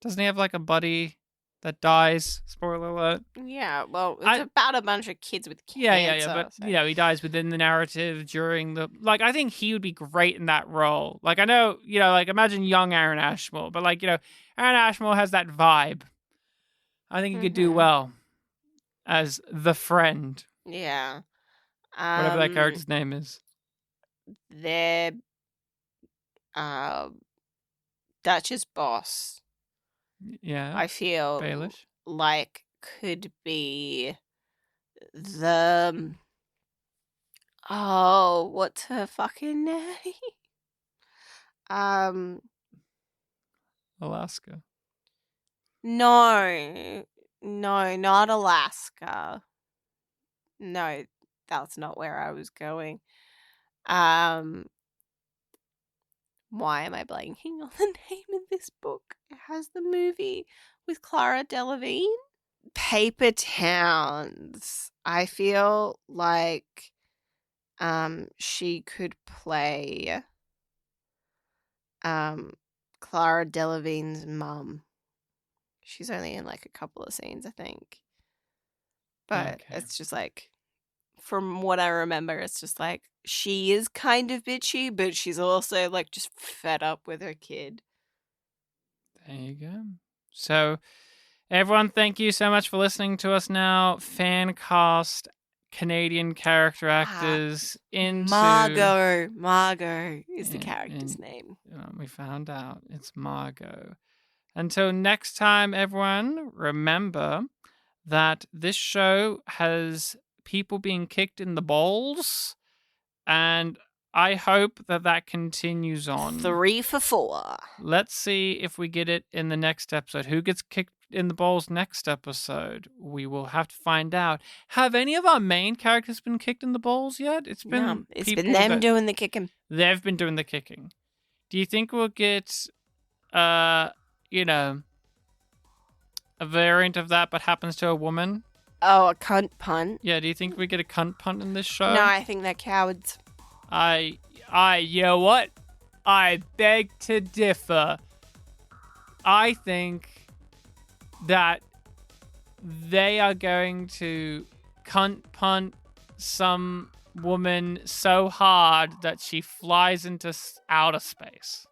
Doesn't he have like a buddy that dies? Spoiler alert. Yeah, well, it's about a bunch of kids with cancer. Yeah, but he dies within the narrative during the... Like, I think he would be great in that role. Like, I know, like, imagine young Aaron Ashmore, but like, Aaron Ashmore has that vibe. I think he could do well as the friend. Yeah. Whatever that character's name is. Their Dutch's boss. Yeah. I feel Baelish. like could be the... Oh, what's her fucking name? Alaska. No, not Alaska. No, that's not where I was going. Why am I blanking on the name of this book? It has the movie with Clara Delevingne. Paper Towns. I feel like she could play Clara Delevingne's mum. She's only in like a couple of scenes, I think. But it's just like, from what I remember, it's just like she is kind of bitchy, but she's also like just fed up with her kid. There you go. So, everyone, thank you so much for listening to us now. Fan cast Canadian character actors into... Margot is the character's name. We found out it's Margot. Until next time, everyone, remember that this show has people being kicked in the balls, and I hope that continues on. 3 for 4. Let's see if we get it in the next episode. Who gets kicked in the balls next episode? We will have to find out. Have any of our main characters been kicked in the balls yet? It's been them doing the kicking. They've been doing the kicking. Do you think we'll get a variant of that but happens to a woman? Oh, a cunt punt? Yeah, do you think we get a cunt punt in this show? No, I think they're cowards. You know what? I beg to differ. I think that they are going to cunt punt some woman so hard that she flies into outer space.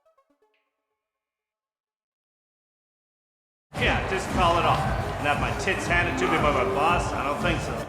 Yeah, just call it off. And have my tits handed to me by my boss? I don't think so.